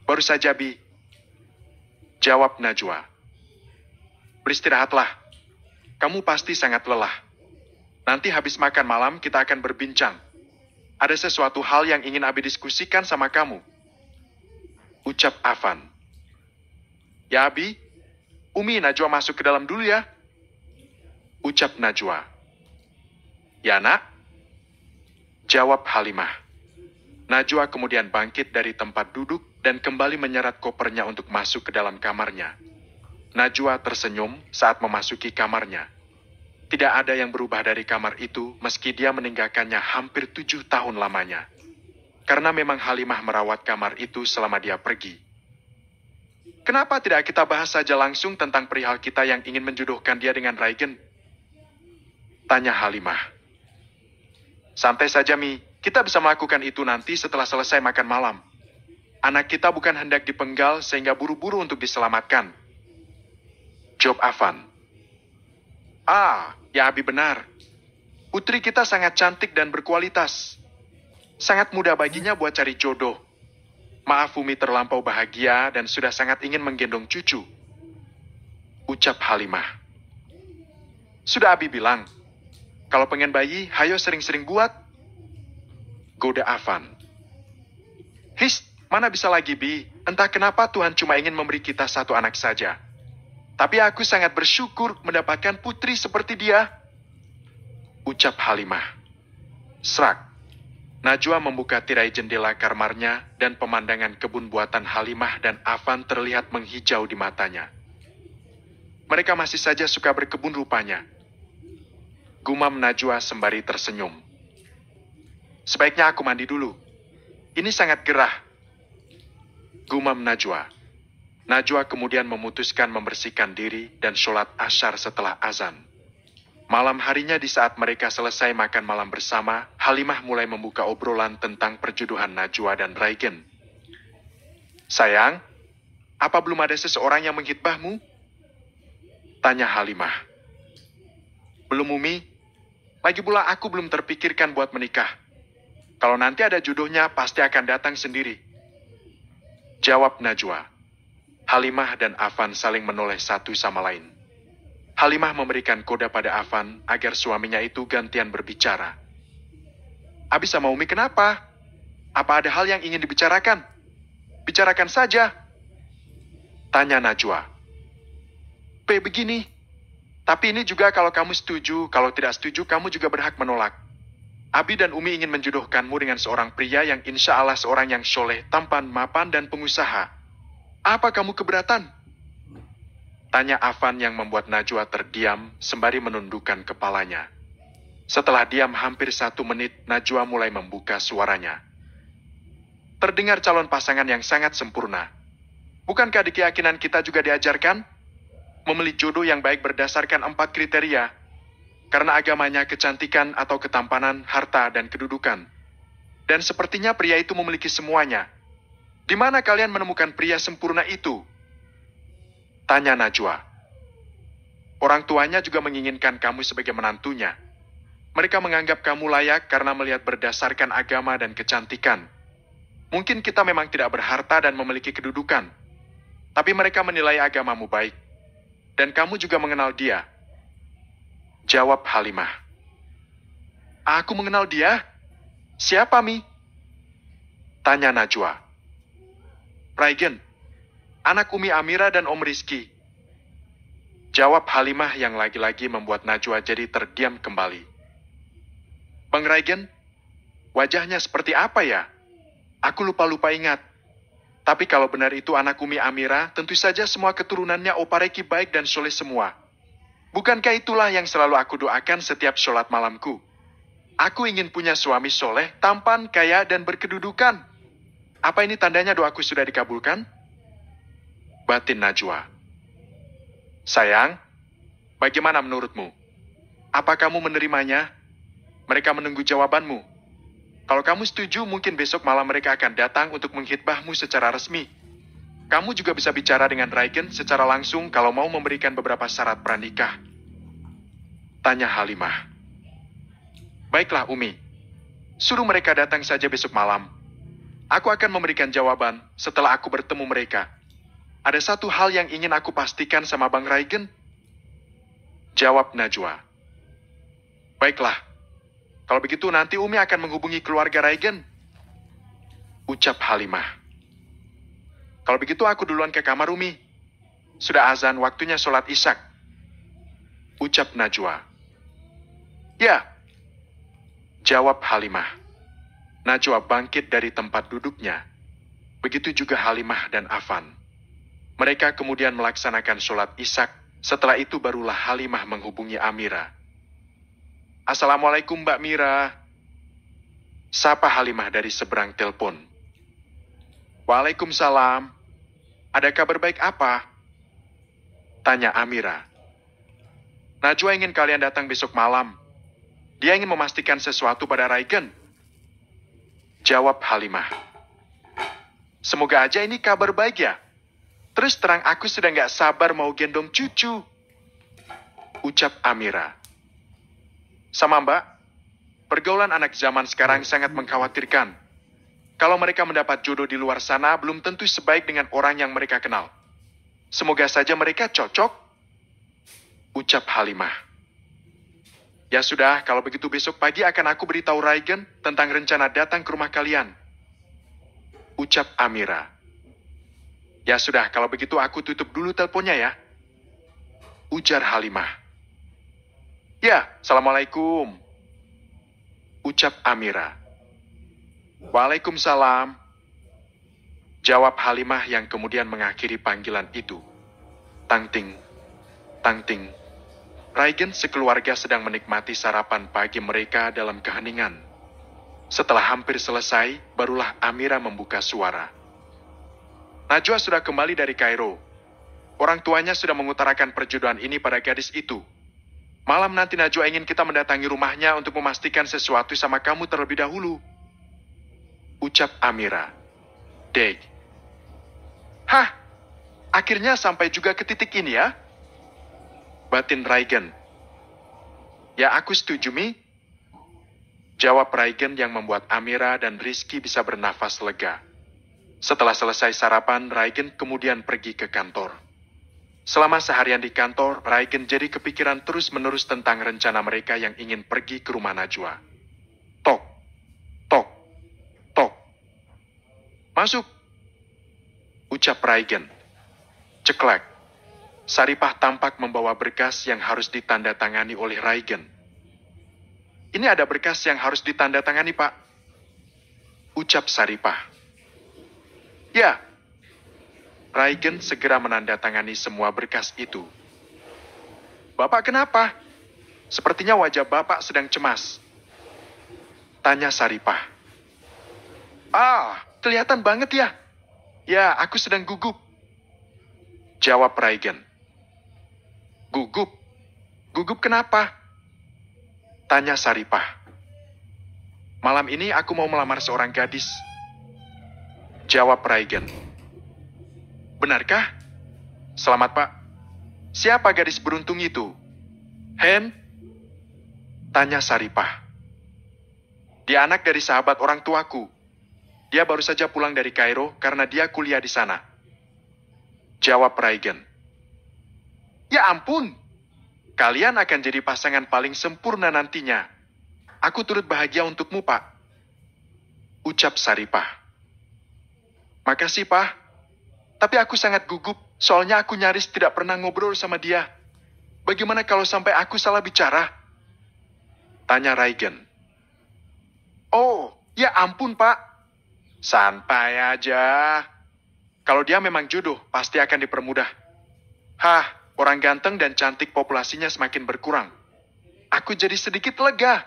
Baru saja, Bi. Jawab Najwa. Beristirahatlah. Kamu pasti sangat lelah. Nanti habis makan malam kita akan berbincang. Ada sesuatu hal yang ingin Abi diskusikan sama kamu. Ucap Afan. Ya, Abi. Umi, Najwa masuk ke dalam dulu ya. Ucap Najwa. Ya nak? Jawab Halimah. Najwa kemudian bangkit dari tempat duduk dan kembali menyeret kopernya untuk masuk ke dalam kamarnya. Najwa tersenyum saat memasuki kamarnya. Tidak ada yang berubah dari kamar itu meski dia meninggalkannya hampir 7 tahun lamanya. Karena memang Halimah merawat kamar itu selama dia pergi. Kenapa tidak kita bahas saja langsung tentang perihal kita yang ingin menjodohkan dia dengan Raigen? Tanya Halimah. Santai saja, Mi. Kita bisa melakukan itu nanti setelah selesai makan malam. Anak kita bukan hendak dipenggal sehingga buru-buru untuk diselamatkan. Jawab Afan. Ya Abi benar. Putri kita sangat cantik dan berkualitas. Sangat mudah baginya buat cari jodoh. Maaf Umi terlampau bahagia dan sudah sangat ingin menggendong cucu. Ucap Halimah. Sudah Abi bilang, kalau pengen bayi, hayo sering-sering buat. Goda Afan. Mana bisa lagi Bi? Entah kenapa Tuhan cuma ingin memberi kita satu anak saja. Tapi aku sangat bersyukur mendapatkan putri seperti dia. Ucap Halimah. Serak. Najwa membuka tirai jendela kamarnya dan pemandangan kebun buatan Halimah dan Afan terlihat menghijau di matanya. Mereka masih saja suka berkebun rupanya. Gumam Najwa sembari tersenyum. Sebaiknya aku mandi dulu. Ini sangat gerah. Gumam Najwa. Najwa kemudian memutuskan membersihkan diri dan sholat asyar setelah azan. Malam harinya di saat mereka selesai makan malam bersama, Halimah mulai membuka obrolan tentang perjodohan Najwa dan Raigen. Sayang, apa belum ada seseorang yang menghitbahmu? Tanya Halimah. Belum Umi. Lagi pula aku belum terpikirkan buat menikah. Kalau nanti ada jodohnya pasti akan datang sendiri. Jawab Najwa. Halimah dan Afan saling menoleh satu sama lain. Halimah memberikan kode pada Afan agar suaminya itu gantian berbicara. Abi sama Umi kenapa? Apa ada hal yang ingin dibicarakan? Bicarakan saja. Tanya Najwa. Begini. Tapi ini juga kalau kamu setuju, kalau tidak setuju kamu juga berhak menolak. Abi dan Umi ingin menjodohkanmu dengan seorang pria yang insya Allah seorang yang soleh, tampan, mapan, dan pengusaha. Apa kamu keberatan? Tanya Afan yang membuat Najwa terdiam sembari menundukkan kepalanya. Setelah diam hampir 1 menit, Najwa mulai membuka suaranya. Terdengar calon pasangan yang sangat sempurna. Bukankah di keyakinan kita juga diajarkan? Memilih jodoh yang baik berdasarkan 4 kriteria. Karena agamanya, kecantikan atau ketampanan, harta, dan kedudukan. Dan sepertinya pria itu memiliki semuanya. Di mana kalian menemukan pria sempurna itu? Tanya Najwa. Orang tuanya juga menginginkan kamu sebagai menantunya. Mereka menganggap kamu layak karena melihat berdasarkan agama dan kecantikan. Mungkin kita memang tidak berharta dan memiliki kedudukan. Tapi mereka menilai agamamu baik. Dan kamu juga mengenal dia. Jawab Halimah. Aku mengenal dia? Siapa, Mi? Tanya Najwa. Raigen, anak Umi Amira dan Om Rizky. Jawab Halimah yang lagi-lagi membuat Najwa jadi terdiam kembali. Bang Raigen, wajahnya seperti apa ya? Aku lupa-lupa ingat. Tapi kalau benar itu anak Umi Amira, tentu saja semua keturunannya Opareki baik dan soleh semua. Bukankah itulah yang selalu aku doakan setiap sholat malamku? Aku ingin punya suami soleh, tampan, kaya, dan berkedudukan. Apa ini tandanya doaku sudah dikabulkan? Batin Najwa. Sayang, bagaimana menurutmu? Apa kamu menerimanya? Mereka menunggu jawabanmu. Kalau kamu setuju, mungkin besok malam mereka akan datang untuk menghitbahmu secara resmi. Kamu juga bisa bicara dengan Raigen secara langsung kalau mau memberikan beberapa syarat pranikah. Tanya Halimah. Baiklah Umi. Suruh mereka datang saja besok malam. Aku akan memberikan jawaban setelah aku bertemu mereka. Ada satu hal yang ingin aku pastikan sama Bang Raigen. Jawab Najwa. Baiklah. Kalau begitu nanti Umi akan menghubungi keluarga Raigen. Ucap Halimah. Kalau begitu aku duluan ke kamar Umi. Sudah azan waktunya sholat isyak. Ucap Najwa. Ya, jawab Halimah. Najwa bangkit dari tempat duduknya. Begitu juga Halimah dan Afan. Mereka kemudian melaksanakan sholat Isya. Setelah itu barulah Halimah menghubungi Amira. Assalamualaikum Mbak Mira. Sapa Halimah dari seberang telepon. Waalaikumsalam. Ada kabar baik apa? Tanya Amira. Najwa ingin kalian datang besok malam. Dia ingin memastikan sesuatu pada Raigen. Jawab Halimah. Semoga aja ini kabar baik ya. Terus terang aku sudah gak sabar mau gendong cucu. Ucap Amira. Sama Mbak, pergaulan anak zaman sekarang sangat mengkhawatirkan. Kalau mereka mendapat jodoh di luar sana, belum tentu sebaik dengan orang yang mereka kenal. Semoga saja mereka cocok. Ucap Halimah. Ya sudah, kalau begitu besok pagi akan aku beritahu Raigen tentang rencana datang ke rumah kalian. Ucap Amira. Ya sudah, kalau begitu aku tutup dulu teleponnya ya. Ujar Halimah. Ya, Assalamualaikum. Ucap Amira. Waalaikumsalam. Jawab Halimah yang kemudian mengakhiri panggilan itu. Tang-ting, tang-ting. Raigen sekeluarga sedang menikmati sarapan pagi mereka dalam keheningan. Setelah hampir selesai, barulah Amira membuka suara. Najwa sudah kembali dari Kairo. Orang tuanya sudah mengutarakan perjodohan ini pada gadis itu. Malam nanti Najwa ingin kita mendatangi rumahnya untuk memastikan sesuatu sama kamu terlebih dahulu. Ucap Amira. Dek. Hah? Akhirnya sampai juga ke titik ini ya? Batin Raigen. Ya aku setuju, Mi. Jawab Raigen yang membuat Amira dan Rizky bisa bernafas lega. Setelah selesai sarapan, Raigen kemudian pergi ke kantor. Selama seharian di kantor, Raigen jadi kepikiran terus-menerus tentang rencana mereka yang ingin pergi ke rumah Najwa. Tok, tok, tok. Masuk. Ucap Raigen. Ceklek. Saripah tampak membawa berkas yang harus ditandatangani oleh Raigen. Ini ada berkas yang harus ditandatangani, Pak. Ucap Saripah. Ya. Raigen segera menandatangani semua berkas itu. Bapak kenapa? Sepertinya wajah Bapak sedang cemas. Tanya Saripah. Kelihatan banget ya. Ya, aku sedang gugup. Jawab Raigen. Gugup? Gugup kenapa? Tanya Saripah. Malam ini aku mau melamar seorang gadis. Jawab Raigen. Benarkah? Selamat, Pak. Siapa gadis beruntung itu? Hen? Tanya Saripah. Dia anak dari sahabat orang tuaku. Dia baru saja pulang dari Kairo karena dia kuliah di sana. Jawab Raigen. Ya ampun. Kalian akan jadi pasangan paling sempurna nantinya. Aku turut bahagia untukmu, Pak. Ucap Saripah. Makasih, Pak. Tapi aku sangat gugup, soalnya aku nyaris tidak pernah ngobrol sama dia. Bagaimana kalau sampai aku salah bicara? Tanya Raigen. Oh, ya ampun, Pak. Santai aja. Kalau dia memang jodoh, pasti akan dipermudah. Hah, orang ganteng dan cantik populasinya semakin berkurang. Aku jadi sedikit lega.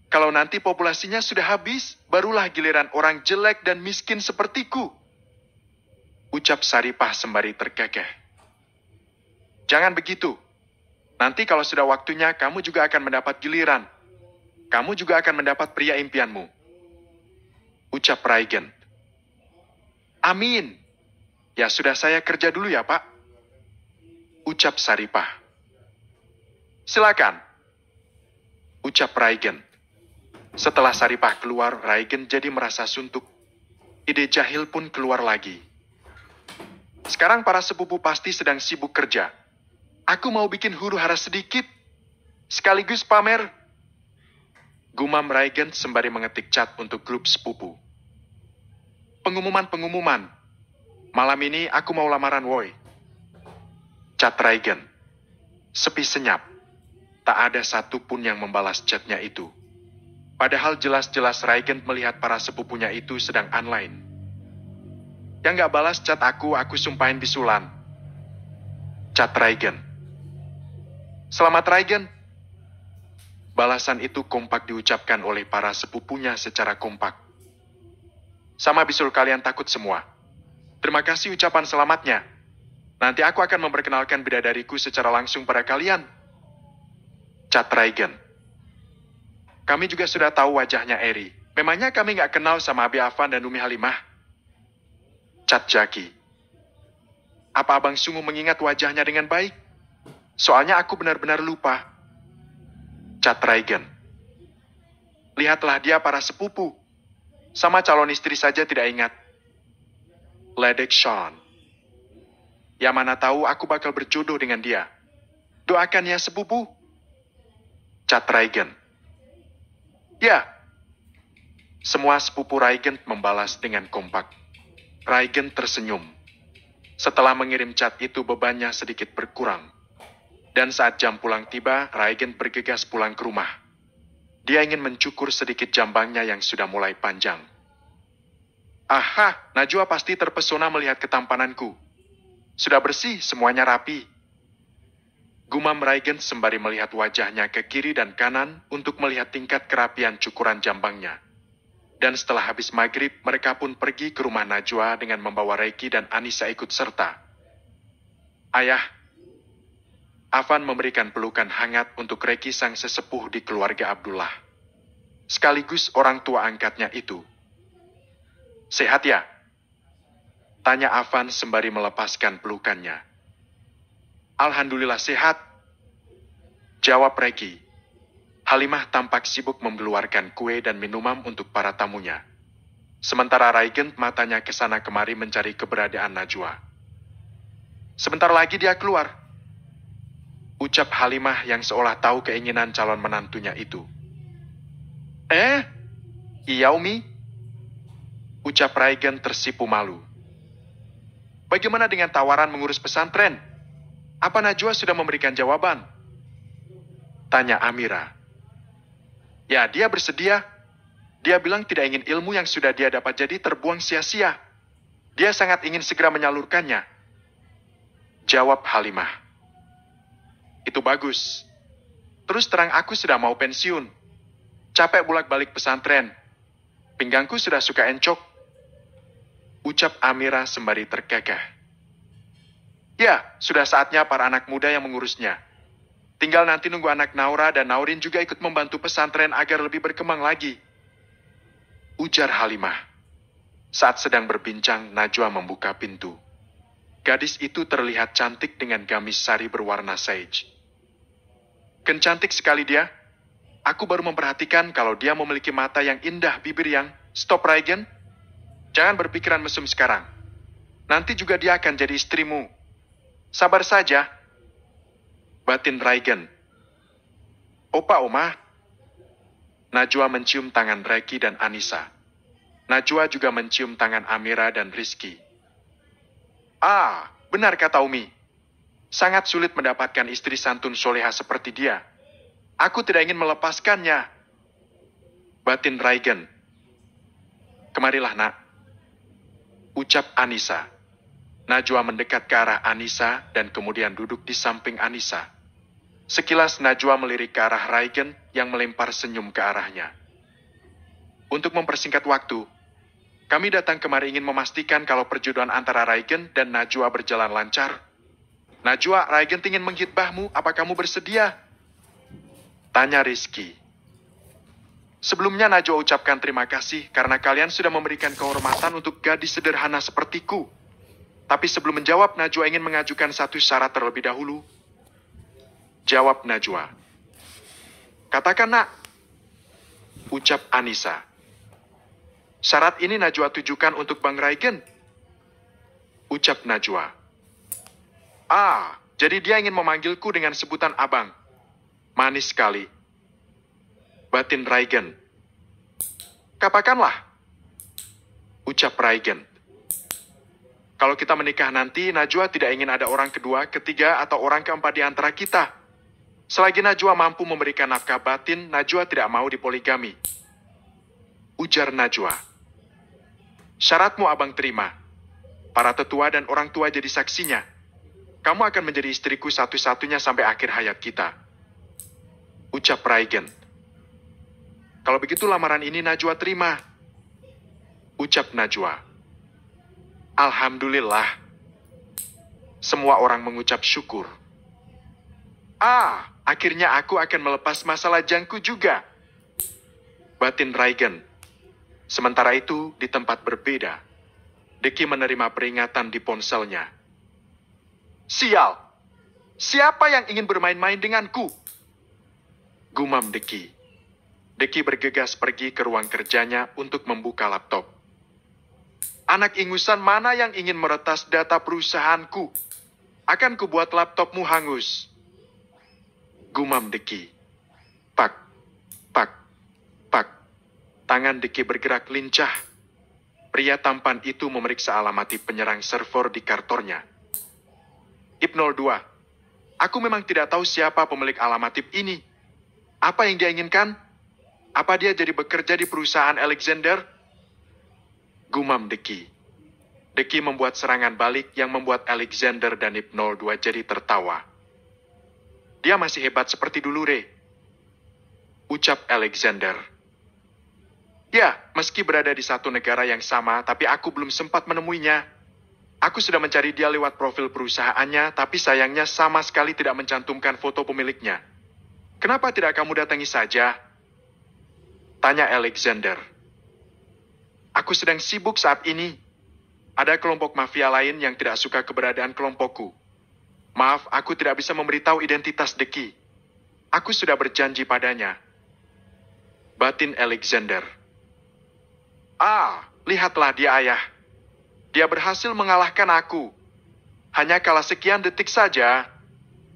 Kalau nanti populasinya sudah habis, barulah giliran orang jelek dan miskin sepertiku. Ucap Saripah sembari terkekeh. Jangan begitu. Nanti kalau sudah waktunya, kamu juga akan mendapat giliran. Kamu juga akan mendapat pria impianmu. Ucap Raigen. Amin. Ya sudah saya kerja dulu ya, Pak. Ucap Saripah. Silakan. Ucap Raigen. Setelah Saripah keluar, Raigen jadi merasa suntuk. Ide jahil pun keluar lagi. Sekarang para sepupu pasti sedang sibuk kerja. Aku mau bikin huru-hara sedikit. Sekaligus pamer. Gumam Raigen sembari mengetik cat untuk grup sepupu. Pengumuman. Malam ini aku mau lamaran Woi. Cat Raigen. Sepi senyap. Tak ada satupun yang membalas chatnya itu. Padahal jelas-jelas Raigen melihat para sepupunya itu sedang online. Yang gak balas chat aku sumpahin bisulan. Chat Raigen. Selamat Raigen. Balasan itu kompak diucapkan oleh para sepupunya secara kompak. Sama bisul kalian takut semua. Terima kasih ucapan selamatnya. Nanti aku akan memperkenalkan bidadariku secara langsung pada kalian. Chat Raigen. Kami juga sudah tahu wajahnya Eri. Memangnya kami gak kenal sama Abi Afan dan Umi Halimah? Chat Jaki. Apa abang sungguh mengingat wajahnya dengan baik? Soalnya aku benar-benar lupa. Chat Raigen. Lihatlah dia para sepupu. Sama calon istri saja tidak ingat. Ledek Sean. Ya mana tahu aku bakal berjodoh dengan dia. Doakan ya sepupu. Chat Raigen. Ya. Semua sepupu Raigen membalas dengan kompak. Raigen tersenyum. Setelah mengirim chat itu bebannya sedikit berkurang. Dan saat jam pulang tiba, Raigen bergegas pulang ke rumah. Dia ingin mencukur sedikit jambangnya yang sudah mulai panjang. Aha, Najwa pasti terpesona melihat ketampananku. Sudah bersih, semuanya rapi. Gumam Raigen sembari melihat wajahnya ke kiri dan kanan untuk melihat tingkat kerapian cukuran jambangnya. Dan setelah habis maghrib, mereka pun pergi ke rumah Najwa dengan membawa Reiki dan Anissa ikut serta. Ayah, Afan memberikan pelukan hangat untuk Reiki sang sesepuh di keluarga Abdullah. Sekaligus orang tua angkatnya itu. Sehat ya? Tanya Afan sembari melepaskan pelukannya. Alhamdulillah sehat. Jawab Reiki. Halimah tampak sibuk mengeluarkan kue dan minuman untuk para tamunya. Sementara Raigen matanya ke sana kemari mencari keberadaan Najwa. Sebentar lagi dia keluar. Ucap Halimah yang seolah tahu keinginan calon menantunya itu. Iya Umi. Ucap Raigen tersipu malu. Bagaimana dengan tawaran mengurus pesantren? Apa Najwa sudah memberikan jawaban? Tanya Amira. Ya, dia bersedia. Dia bilang tidak ingin ilmu yang sudah dia dapat jadi terbuang sia-sia. Dia sangat ingin segera menyalurkannya. Jawab Halimah. Itu bagus. Terus terang aku sudah mau pensiun. Capek bolak-balik pesantren. Pinggangku sudah suka encok. Ucap Amira sembari terkekeh. Ya, sudah saatnya para anak muda yang mengurusnya. Tinggal nanti nunggu anak Naura dan Naurin juga ikut membantu pesantren agar lebih berkembang lagi. Ujar Halimah. Saat sedang berbincang, Najwa membuka pintu. Gadis itu terlihat cantik dengan gamis sari berwarna sage. Cantik sekali dia. Aku baru memperhatikan kalau dia memiliki mata yang indah, bibir yang... Stop Raigen. Jangan berpikiran mesum sekarang. Nanti juga dia akan jadi istrimu. Sabar saja. Batin Raigen. Opa, Oma. Najwa mencium tangan Reiki dan Anissa. Najwa juga mencium tangan Amira dan Rizky. Ah, benar kata Umi. Sangat sulit mendapatkan istri santun soleha seperti dia. Aku tidak ingin melepaskannya. Batin Raigen. Kemarilah nak. Ucap Anissa. Najwa mendekat ke arah Anissa dan kemudian duduk di samping Anissa. Sekilas Najwa melirik ke arah Raigen yang melempar senyum ke arahnya. Untuk mempersingkat waktu, kami datang kemari ingin memastikan kalau perjodohan antara Raigen dan Najwa berjalan lancar. Najwa, Raigen ingin menghitbahmu, apa kamu bersedia? Tanya Rizky. Sebelumnya Najwa ucapkan terima kasih karena kalian sudah memberikan kehormatan untuk gadis sederhana sepertiku. Tapi sebelum menjawab, Najwa ingin mengajukan satu syarat terlebih dahulu. Jawab Najwa. Katakan nak. Ucap Anissa. Syarat ini Najwa tujukan untuk Bang Raigen. Ucap Najwa. Ah, jadi dia ingin memanggilku dengan sebutan abang. Manis sekali. Batin Raigen. Katakanlah. Ucap Raigen. Kalau kita menikah nanti, Najwa tidak ingin ada orang kedua, ketiga, atau orang keempat di antara kita. Selagi Najwa mampu memberikan nafkah batin, Najwa tidak mau dipoligami. Ujar Najwa. Syaratmu abang terima. Para tetua dan orang tua jadi saksinya. Kamu akan menjadi istriku satu-satunya sampai akhir hayat kita. Ucap Raigen. Kalau begitu lamaran ini Najwa terima. Ucap Najwa. Alhamdulillah. Semua orang mengucap syukur. Akhirnya aku akan melepas masalah jangku juga. Batin Raigen. Sementara itu, di tempat berbeda, Deki menerima peringatan di ponselnya. Sial! Siapa yang ingin bermain-main denganku? Gumam Deki. Deki bergegas pergi ke ruang kerjanya untuk membuka laptop. Anak ingusan mana yang ingin meretas data perusahaanku? Akan kubuat laptopmu hangus. Gumam Deki. Pak, pak, pak. Tangan Deki bergerak lincah. Pria tampan itu memeriksa alamat penyerang server di kantornya. IP02. Aku memang tidak tahu siapa pemilik alamat ini. Apa yang dia inginkan? Apa dia jadi bekerja di perusahaan Alexander? Gumam Deki. Deki membuat serangan balik yang membuat Alexander dan IP02 jadi tertawa. Dia masih hebat seperti dulu, Re. Ucap Alexander. Ya, meski berada di satu negara yang sama, tapi aku belum sempat menemuinya. Aku sudah mencari dia lewat profil perusahaannya, tapi sayangnya sama sekali tidak mencantumkan foto pemiliknya. Kenapa tidak kamu datangi saja? Tanya Alexander. Aku sedang sibuk saat ini. Ada kelompok mafia lain yang tidak suka keberadaan kelompokku. Maaf, aku tidak bisa memberitahu identitas Deki. Aku sudah berjanji padanya. Batin Alexander. Lihatlah dia, ayah. Dia berhasil mengalahkan aku. Hanya kalah sekian detik saja.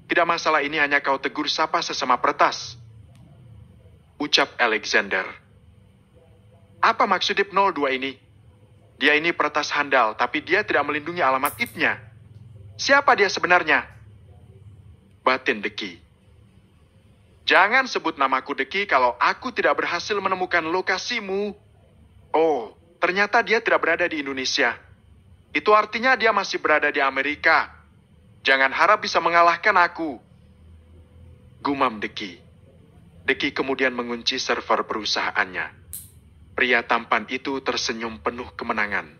Tidak masalah, ini hanya kau tegur sapa sesama peretas. Ucap Alexander. Apa maksud IP02 ini? Dia ini peretas handal, tapi dia tidak melindungi alamat IP-nya. Siapa dia sebenarnya? Batin Deki. Jangan sebut namaku Deki kalau aku tidak berhasil menemukan lokasimu. Oh, ternyata dia tidak berada di Indonesia. Itu artinya dia masih berada di Amerika. Jangan harap bisa mengalahkan aku. Gumam Deki. Deki kemudian mengunci server perusahaannya. Pria tampan itu tersenyum penuh kemenangan.